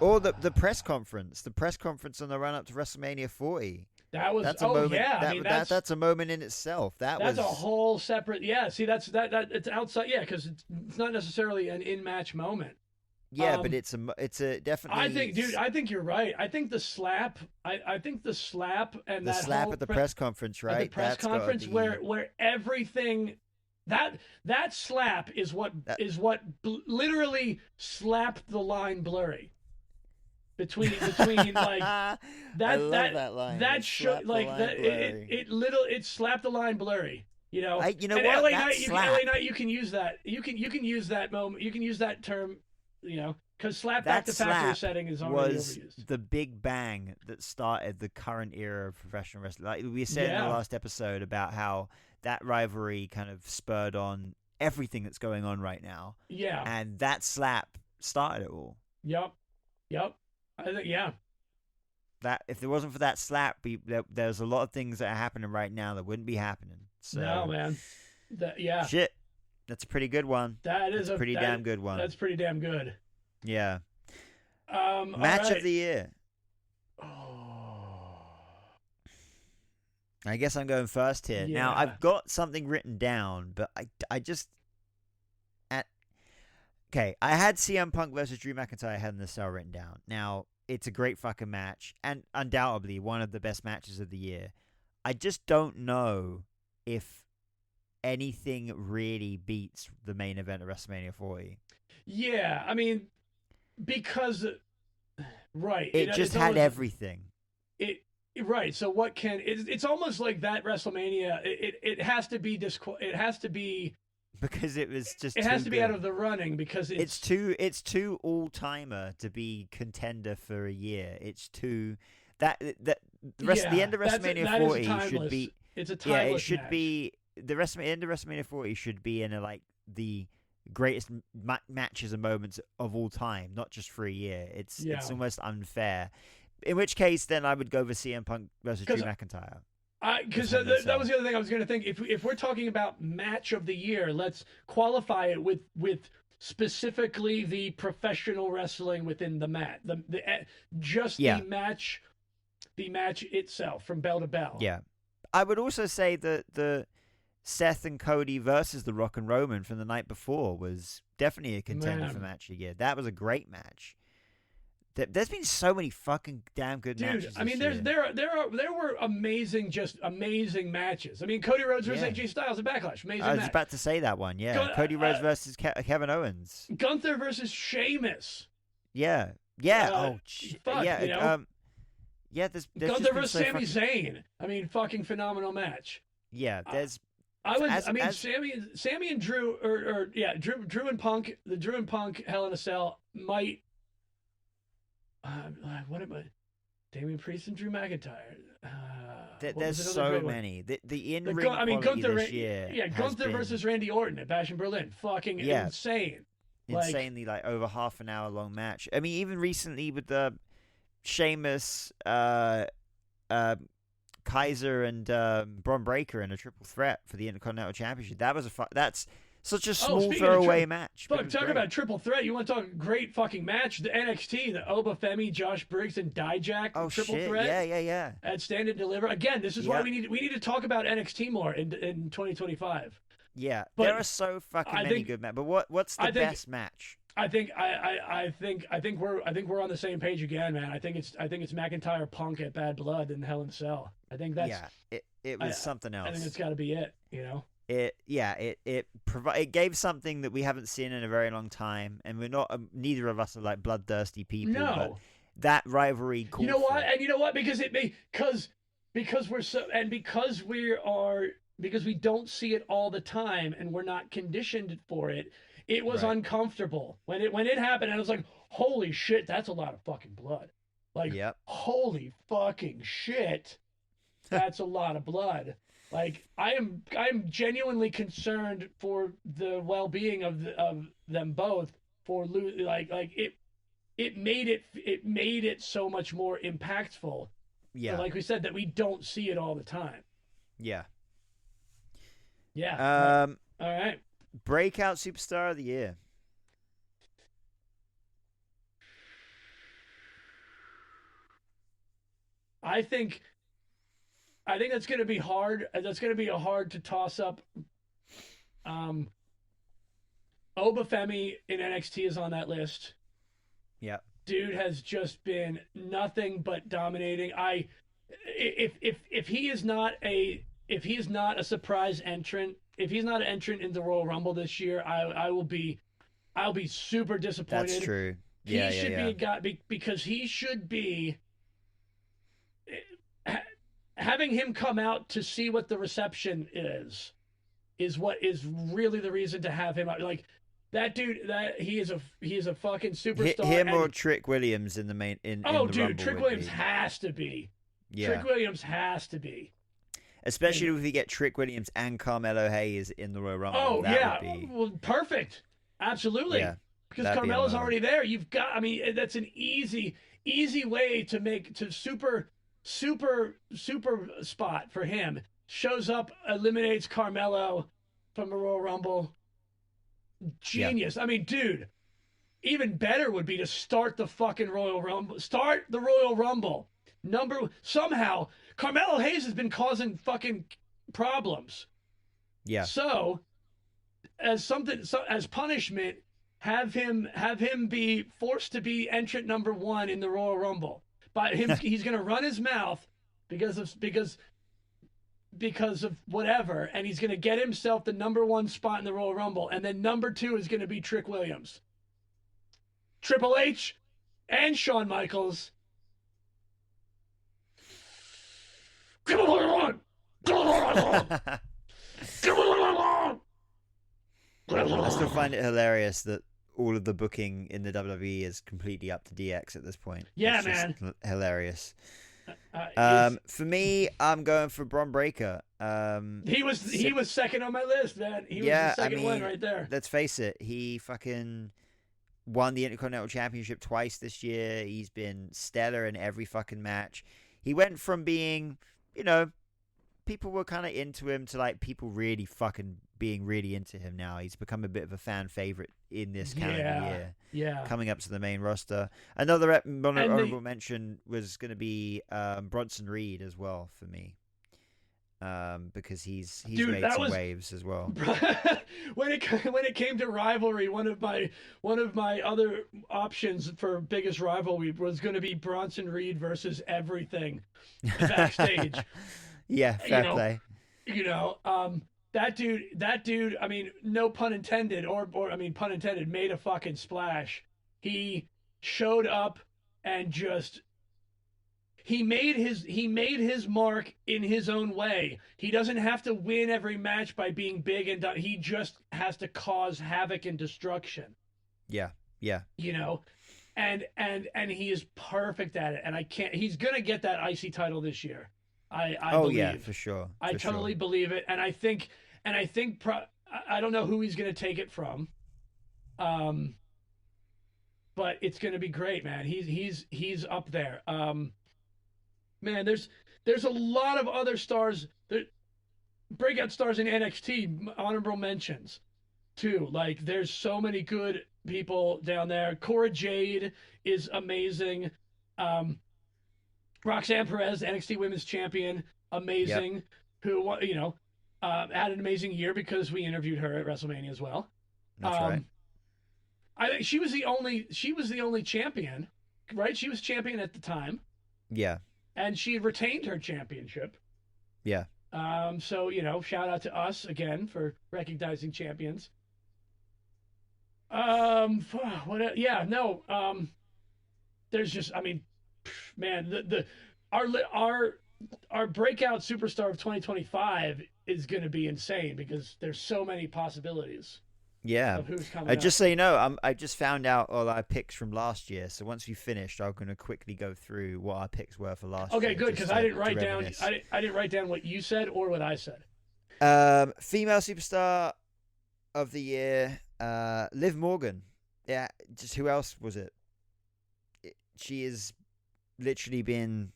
Or the press conference on the run up to WrestleMania 40. That's a moment. Yeah, that's a moment in itself. That's a whole separate. Yeah, see, that it's outside. Yeah, because it's not necessarily an in-match moment. Yeah, but it's a definitely. I think you're right. I think the slap. I think the slap and the slap at the press conference, right? At the press conference where everything. That slap is what literally slapped the line blurry between like that I love that line. That should like that it slapped the line blurry. You know, You know and what? LA That Knight, slap. LA Knight, you can use that. You can use that moment. You can use that term. You know, because slap back That to factory slap setting is already was overused. the big bang that started the current era of professional wrestling. Like we said in the Yeah. last episode about how that rivalry kind of spurred on everything that's going on right now. Yeah. And that slap started it all. Yep. I think That if there wasn't for that slap, there's a lot of things that are happening right now that wouldn't be happening. So, no, man. Yeah. shit, that's a pretty good one. That's a pretty damn good one. That's pretty damn good. Yeah. Match Match of the year. Oh. I guess I'm going first here. Yeah. Now I've got something written down, but I just okay. I had CM Punk versus Drew McIntyre Hell in a Cell written down. Now it's a great fucking match and undoubtedly one of the best matches of the year. I just don't know if anything really beats the main event of WrestleMania 40. Yeah, I mean, because right, It just had everything. Right. So what can it's almost like that WrestleMania. It has to be it has to be because it was just it has too to be good. out of the running because it's too all timer to be contender for a year. It's too the end of WrestMania 40 should be it's a timeless it should match. be the end of WrestMania 40 should be in the greatest matches and moments of all time, not just for a year. It's almost unfair. In which case, then I would go for CM Punk versus Drew McIntyre. Because that was the other thing I was going to think. If we're talking about match of the year, let's qualify it with specifically the professional wrestling within the match, the match itself from bell to bell. Yeah, I would also say that the Seth and Cody versus The Rock and Roman from the night before was definitely a contender for match of the year. That was a great match. There's been so many fucking damn good matches. Dude, I mean, this year. there were amazing matches. I mean, Cody Rhodes versus AJ Styles at Backlash, amazing match. I was about to say that one. Yeah, Cody Rhodes versus Kevin Owens. Gunther versus Sheamus. Yeah. Fuck, yeah. You know? There's Gunther versus Sami Zayn. I mean, fucking phenomenal match. Yeah, there's. Sammy and Drew, Drew and Punk, the Drew and Punk Hell in a Cell might. What am I? Damian Priest and Drew McIntyre. There's so many. The in-ring quality Gunther, this year. Yeah, Gunther versus Randy Orton at Bash in Berlin. Fucking insane. Insanely, over half an hour long match. I mean, even recently with the Sheamus, Kaiser, and Braun Breaker in a triple threat for the Intercontinental Championship. That's such a small throwaway match. Fuck, talk about triple threat. You want to talk great fucking match? The NXT, the Oba Femi, Josh Briggs, and Dijak triple threat. Yeah. At Stand and Deliver. Again, this is why we need to talk about NXT more in 2025. Yeah, but there are so fucking many good matches. But what's the best match? I think we're on the same page again, man. I think it's McIntyre Punk at Bad Blood and Hell in a Cell. I think that's it was something else. I think it's got to be it. You know. It gave something that we haven't seen in a very long time, and we're not neither of us are bloodthirsty people. No. But that rivalry. You know what? And you know what? Because we don't see it all the time, and we're not conditioned for it. It was uncomfortable when it happened, and I was like, "Holy shit, that's a lot of fucking blood!" Holy fucking shit, that's a lot of blood. I'm genuinely concerned for the well-being of them both for it made it so much more impactful. Yeah. Like we said, that we don't see it all the time. Yeah. Yeah. All right. Breakout Superstar of the Year. I think that's going to be hard. That's going to be hard to toss up. Oba Femi in NXT is on that list. Yeah. Dude has just been nothing but dominating. If he is not a surprise entrant, if he's not an entrant in the Royal Rumble this year, I'll be super disappointed. That's true. He should be a guy because he should be. Having him come out to see what the reception is is what is really the reason to have him. Like that dude, that he is a fucking superstar. Him or Trick Williams in the main in the Rumble Trick Williams has to be. Yeah. Trick Williams has to be. Especially if we get Trick Williams and Carmelo Hayes in the Royal Rumble. That would be... well, perfect. Absolutely. Yeah, because Carmelo's already there. You've got. I mean, that's an easy way to make to super spot for him. Shows up, eliminates Carmelo from the Royal Rumble. Genius. Yeah. I mean, dude, even better would be to start the fucking Royal Rumble. Start the Royal Rumble. Somehow, Carmelo Hayes has been causing fucking problems. Yeah. So, as punishment, have him be forced to be entrant number 1 in the Royal Rumble. But he's going to run his mouth because of whatever, and he's going to get himself the number 1 spot in the Royal Rumble, and then number 2 is going to be Trick Williams. Triple H and Shawn Michaels. I still find it hilarious that all of the booking in the WWE is completely up to DX at this point. Yeah, it's man. Just hilarious. For me, I'm going for Bron Breakker. He was second on my list, man. He was the second one right there. Let's face it, he fucking won the Intercontinental Championship twice this year. He's been stellar in every fucking match. He went from being, people were kind of into him to like people really fucking being really into him now. He's become a bit of a fan favorite in this calendar year. Yeah. Coming up to the main roster. Another honorable mention was going to be Bronson Reed as well for me. Because he's made some waves as well. when it came to rivalry, one of my other options for biggest rivalry was going to be Bronson Reed versus everything backstage. Yeah, fair play. That dude, I mean, no pun intended, or I mean, pun intended, made a fucking splash. He showed up and just he made his mark in his own way. He doesn't have to win every match by being big and he just has to cause havoc and destruction. Yeah. And he is perfect at it. And he's gonna get that IC title this year. I believe. Yeah, for sure. I totally believe it, and I think I don't know who he's going to take it from, but it's going to be great, man. He's up there. Man, there's a lot of other stars, breakout stars in NXT, honorable mentions too. Like there's so many good people down there. Cora Jade is amazing. Roxanne Perez, NXT Women's Champion, amazing. Yep. Who had an amazing year because we interviewed her at WrestleMania as well. That's right. I think she was the only champion, right? She was champion at the time. Yeah. And she retained her championship. Yeah. So shout out to us again for recognizing champions. There's just, I mean, man, our breakout superstar of 2025 is going to be insane because there's so many possibilities. Yeah. Of who's coming up. Just so you know, I just found out all our picks from last year. So once we finished, I'm going to quickly go through what our picks were for last year. Okay, good, because I didn't write down. I didn't write down what you said or what I said. Female superstar of the year, Liv Morgan. Yeah, just who else was it? She has literally been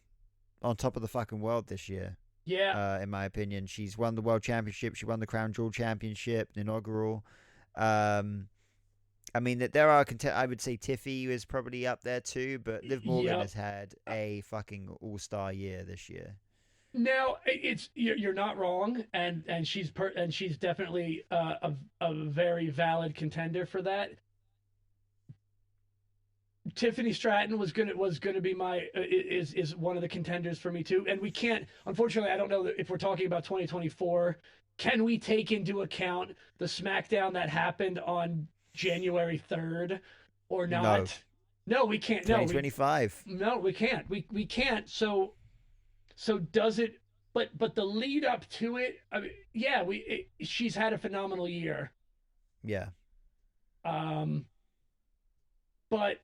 on top of the fucking world this year. Yeah. In my opinion, she's won the World Championship. She won the Crown Jewel Championship, the inaugural. I mean, that there are. I would say Tiffy is probably up there too, but Liv Morgan has had a fucking all-star year this year. Now you're not wrong, and she's definitely a very valid contender for that. Tiffany Stratton was gonna be is one of the contenders for me too, and we can't. Unfortunately, I don't know if we're talking about 2024. Can we take into account the SmackDown that happened on January 3rd or not? No, we can't. 2025. No, we can't. We can't. So does it but the lead up to it, I mean, yeah, she's had a phenomenal year. Yeah. But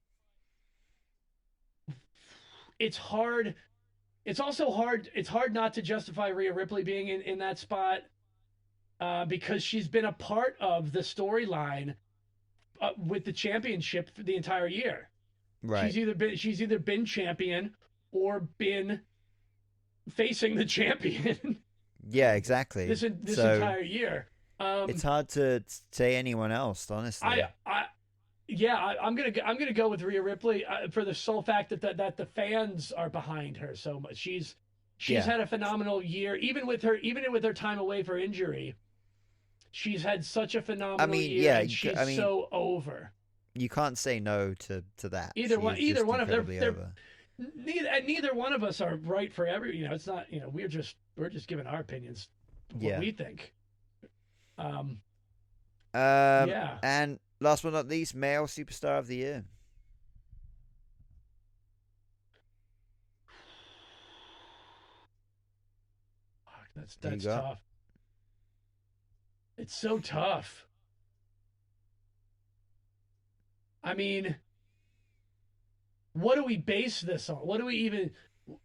it's hard. It's also hard. It's hard not to justify Rhea Ripley being in that spot because she's been a part of the storyline with the championship for the entire year. Right. She's either been champion or been facing the champion. Yeah, exactly. This entire year. It's hard to say anyone else, honestly. I'm gonna go with Rhea Ripley for the sole fact that the fans are behind her so much. She's had a phenomenal year, even with her time away for injury. She's had such a phenomenal year. Yeah, and she's so over. You can't say no to that. Either one of them. Neither one of us are right for every. It's not. We're just giving our opinions, what we think. Yeah. And last but not least, male superstar of the year. Fuck, that's tough. It's so tough. I mean, what do we base this on? What do we even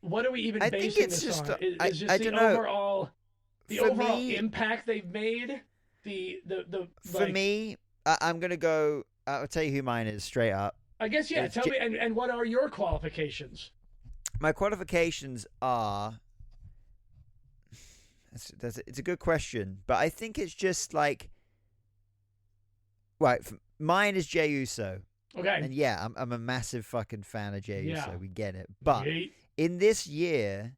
basing this on? Is just the overall impact they've made. For me, I'm gonna go. I'll tell you who mine is straight up. I guess Tell me, and what are your qualifications? My qualifications are. It's a good question, but I think it's just like. Right, mine is Jey Uso. Okay. And yeah, I'm a massive fucking fan of Jey Uso. We get it, but in this year.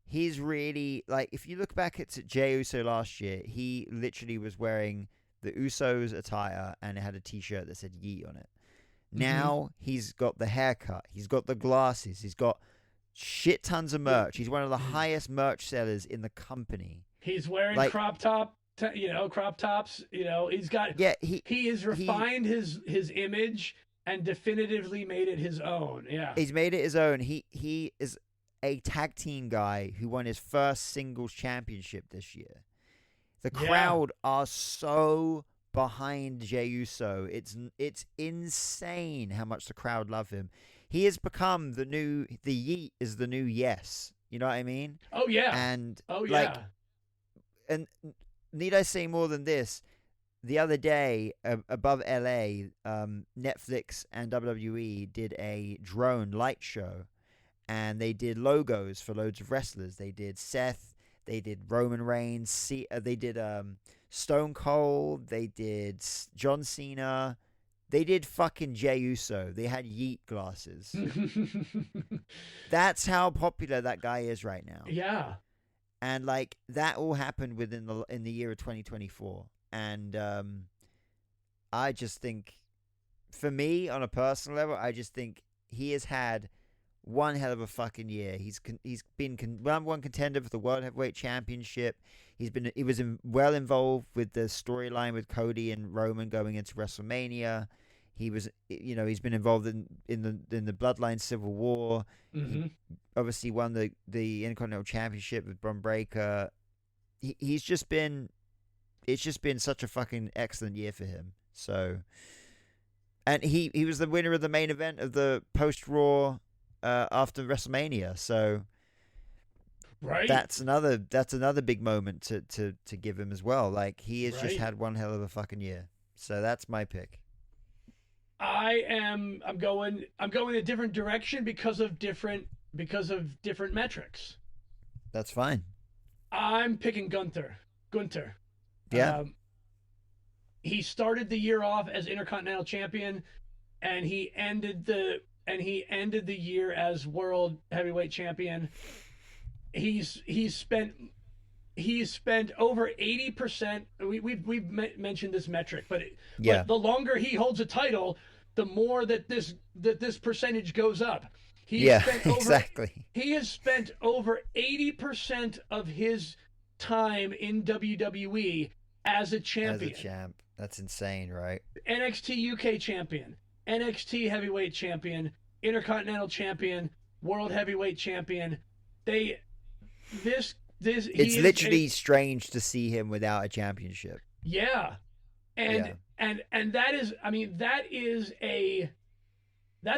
He's really, like, if you look back at Jey Uso last year, he literally was wearing the Usos attire and it had a t-shirt that said Yeet on it. Now he's got the haircut, he's got the glasses, he's got shit tons of merch. He's one of the highest merch sellers in the company. He's wearing crop tops. He's got. Yeah, he has refined his image and definitively made it his own. Yeah, he's made it his own. He is a tag team guy who won his first singles championship this year. The crowd are so behind Jey Uso. It's insane how much the crowd love him. He has become the Yeet is the new Yes. You know what I mean? Oh yeah. And and need I say more than this? The other day, above LA, Netflix and WWE did a drone light show. And they did logos for loads of wrestlers. They did Seth. They did Roman Reigns. They did Stone Cold. They did John Cena. They did fucking Jey Uso. They had Yeet glasses. That's how popular that guy is right now. Yeah. And like that all happened in the year of 2024. And I just think, for me, on a personal level, I just think he has had one hell of a fucking year. He's been number one contender for the World Heavyweight Championship. He was well involved with the storyline with Cody and Roman going into WrestleMania. He's been involved in the Bloodline Civil War. Mm-hmm. He obviously won the Intercontinental Championship with Braun Breaker. It's just been such a fucking excellent year for him. So, and he was the winner of the main event of the post Raw. After WrestleMania, so that's another big moment to give him as well. Like he has just had one hell of a fucking year. So that's my pick. I'm going a different direction because of different metrics. That's fine. I'm picking Gunther. Yeah. He started the year off as Intercontinental Champion, and he ended the year as World Heavyweight Champion. He's spent over 80%. We've mentioned this metric, but the longer he holds a title, the more that this percentage goes up. He has spent over 80% of his time in WWE as a champion. As a champ. That's insane, right? NXT UK champion, NXT heavyweight champion, Intercontinental champion, World Heavyweight champion. This It's literally strange to see him without a championship. Yeah. And that is, I mean, that's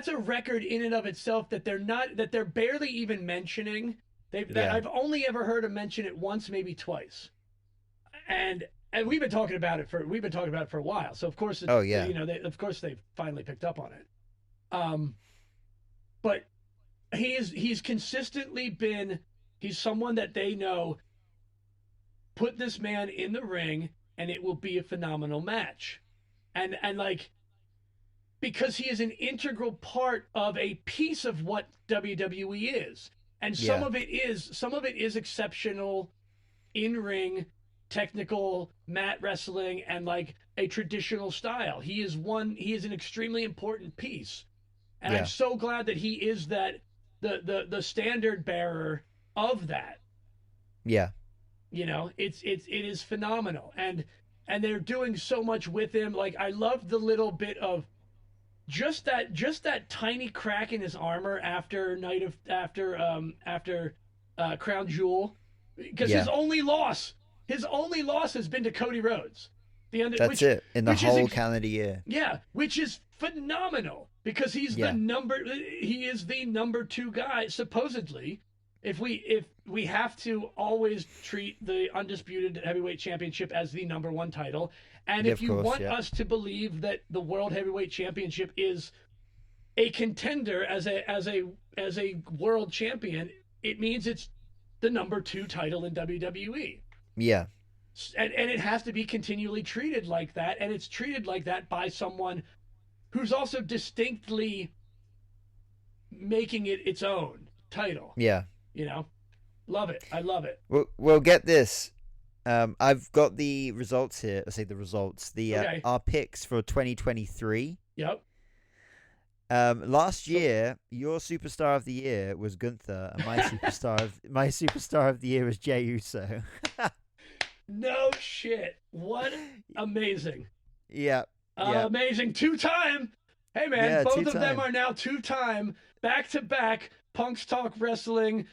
a record in and of itself that they're barely even mentioning. I've only ever heard them mention it once, maybe twice. And we've been talking about it for a while. So of course, of course they've finally picked up on it. But he's consistently been, he's someone that they know, put this man in the ring and it will be a phenomenal match. And like, because he is an integral part of a piece of what WWE is. And some of it is exceptional in-ring, technical mat wrestling and like a traditional style. He is an extremely important piece. And I'm so glad that he is the standard bearer of that. Yeah. You know, it is phenomenal. And they're doing so much with him. Like, I loved the little bit of just that tiny crack in his armor after Crown Jewel, because his only loss has been to Cody Rhodes. That's it in the whole calendar year. Yeah, which is phenomenal because he is the number 2 guy supposedly. If we have to always treat the undisputed heavyweight championship as the number 1 title, and if you want us to believe that the world heavyweight championship is a contender as a world champion, it means it's the number 2 title in WWE. Yeah. And it has to be continually treated like that, and it's treated like that by someone who's also distinctly making it its own title. Yeah. You know, love it. I love it. Well, get this. I've got the results here. I say the results. Our picks for 2023. Yep. Last year, your superstar of the year was Gunther, and my superstar of the year was Jey Uso. No shit. What amazing. Yeah. Amazing. 2-time. Hey man, both of them are now 2-time back-to-back Punk's Talk Wrestling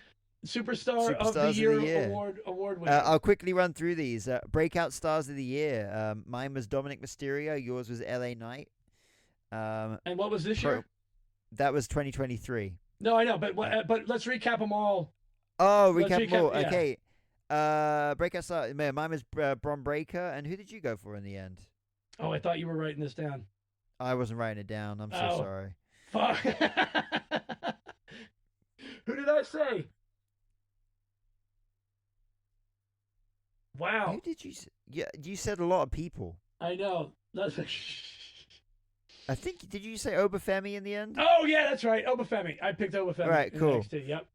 Superstar of the Year award winner. I'll quickly run through these. Breakout Stars of the Year. Mine was Dominic Mysterio. Yours was LA Knight. And what was this year? That was 2023. No, I know, but let's recap them all. Oh, recap them all. Yeah. Okay. Breakout Star. Mine was Bron Breakker. And who did you go for in the end? Oh, I thought you were writing this down. I wasn't writing it down. I'm so sorry. Fuck. Who did I say? Wow. Who did you say? Yeah, you said a lot of people. I know. I think, did you say Obafemi in the end? Oh, yeah, that's right. Obafemi. I picked Obafemi. Right, cool. NXT, yep.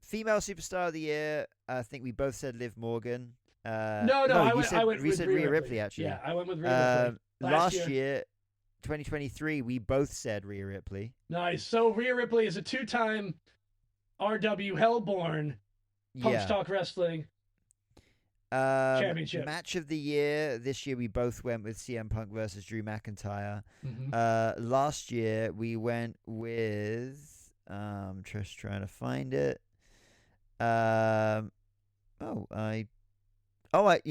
Female Superstar of the Year. I think we both said Liv Morgan. No, I went with Rhea Ripley, actually. Yeah, I went with Rhea Ripley. Last year, 2023, we both said Rhea Ripley. Nice. So Rhea Ripley is a 2-time RW Hellborn Punk's Talk Wrestling Championship. Match of the year. This year we both went with CM Punk versus Drew McIntyre. Mm-hmm. Last year we went with I'm just trying to find it. You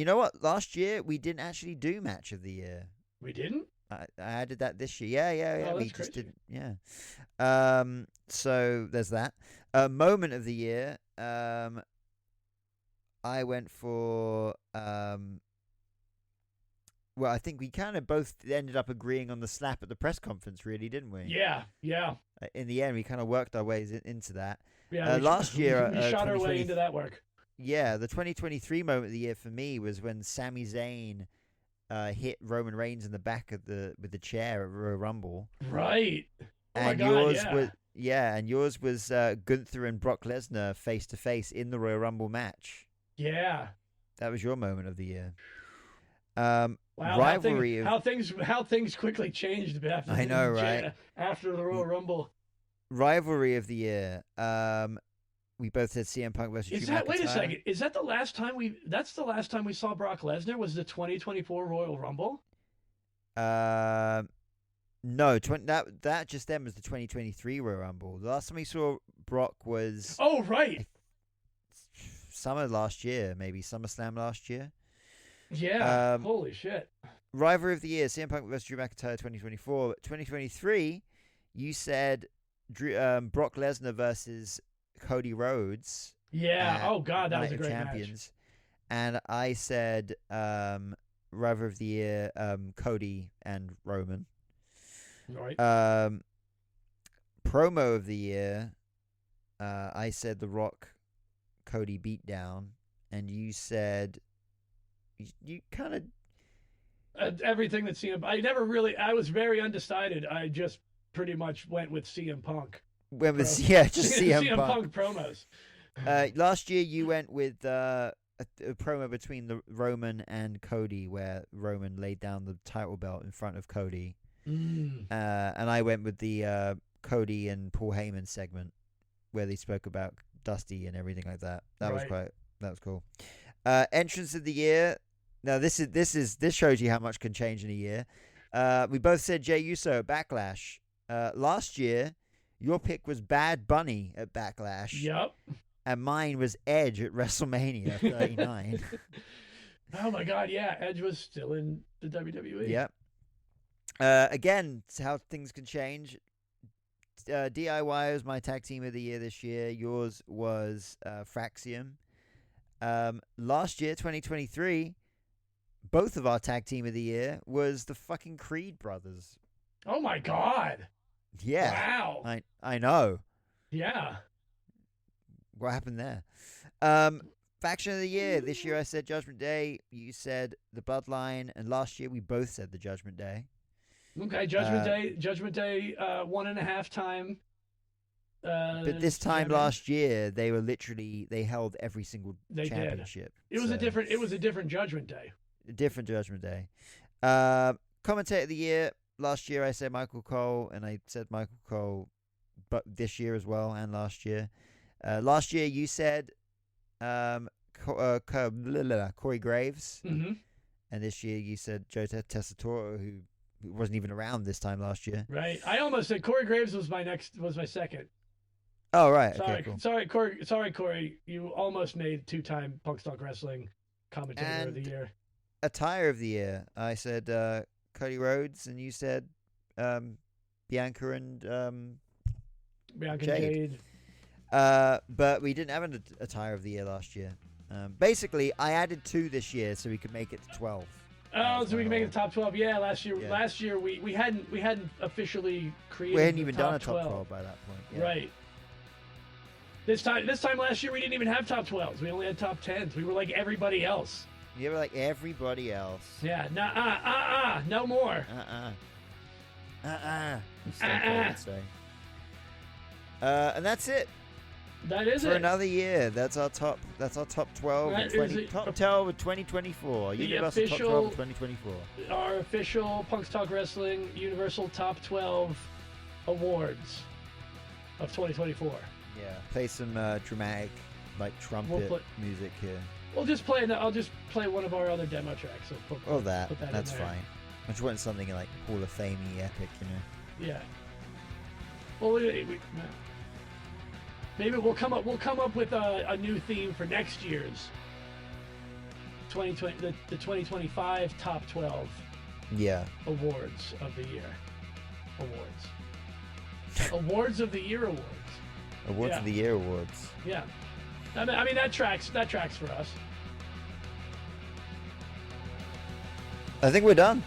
know what? Last year we didn't actually do match of the year. We didn't? I added that this year. Yeah. Oh, we just crazy. Didn't. Yeah. So there's that. Moment of the year. I went for well, I think we kind of both ended up agreeing on the slap at the press conference, really, didn't we? Yeah. In the end, we kind of worked our ways into that. Yeah. Last year, we shot our way into that work. Yeah, the 2023 moment of the year for me was when Sami Zayn hit Roman Reigns in the back of with the chair at Royal Rumble. Right. And yours was Gunther and Brock Lesnar face to face in the Royal Rumble match. Yeah. That was your moment of the year. Wow, rivalry how things quickly changed after I know, right? After the Royal Rumble. Rivalry of the year. We both said CM Punk versus Drew McIntyre. Wait a second. Is that the last time that's the last time we saw Brock Lesnar was the 2024 Royal Rumble? No, that just then was the 2023 Royal Rumble. The last time we saw Brock was... Oh, right. summer last year, maybe SummerSlam last year. Yeah. Holy shit. Rivalry of the year, CM Punk versus Drew McIntyre 2024. 2023, you said Brock Lesnar versus Cody Rhodes. Yeah. Oh God, that was a great match. And I said Rivalry of the year, Cody and Roman. Right. Promo of the year, I said The Rock, Cody beatdown, and you said you kind of everything that CM. I was very undecided. I just pretty much went with CM Punk. Just CM Punk promos. Last year you went with a promo between the Roman and Cody, where Roman laid down the title belt in front of Cody, and I went with the Cody and Paul Heyman segment where they spoke about Dusty and everything like that. That was cool. Entrance of the year. Now this shows you how much can change in a year. We both said Jey Uso at Backlash. Last year, your pick was Bad Bunny at Backlash. Yep. And mine was Edge at WrestleMania 39. Oh my God, yeah, Edge was still in the WWE. Yep. Again, it's how things can change. DIY was my tag team of the year this year. Yours was Fraxium. Last year, 2023, both of our tag team of the year was the fucking Creed brothers. Oh my God. Yeah. Wow. I know. Yeah. What happened there? Faction of the year. This year I said Judgment Day. You said the Bloodline. And last year we both said the Judgment Day. Okay, Judgment Day, 1.5 time. But this time last year, they held every single championship. It was a different Judgment Day. A different Judgment Day. Commentator of the year. Last year I said Michael Cole, and I said Michael Cole, but this year as well, and last year. Last year you said Corey Graves, and this year you said Joe Tessitore, who wasn't even around this time last year. Right. I almost said Corey Graves was my second. Oh right. Sorry, okay, cool. Sorry, Corey. You almost made 2-time Punk Talk Wrestling commentator of the year. Attire of the year. I said Cody Rhodes, and you said Bianca and Jade. But we didn't have an attire of the year last year. Basically, I added 2 this year so we could make it to 12. Oh, so we can make it top 12. Yeah, last year we hadn't officially created. We hadn't even done a top top 12 by that point. Yeah. Right. This time last year we didn't even have top 12s. We only had top 10s. We were like everybody else. You were like everybody else. Yeah. No more. And that's it. That is for another year. That's our top 12 top 12 of 2024. Universal top 12 of 2024. Our official Punks Talk Wrestling Universal Top 12 Awards of 2024. Yeah. Play some dramatic trumpet music here. I'll just play one of our other demo tracks. So that's fine. I just want something like Hall of Fame-y epic, Yeah. Well, maybe we'll come up with a new theme for next year's 2020, the 2025 top 12. Yeah. Awards of the year. Awards of the year awards. Awards of the year awards. Yeah. I mean that tracks for us. I think we're done.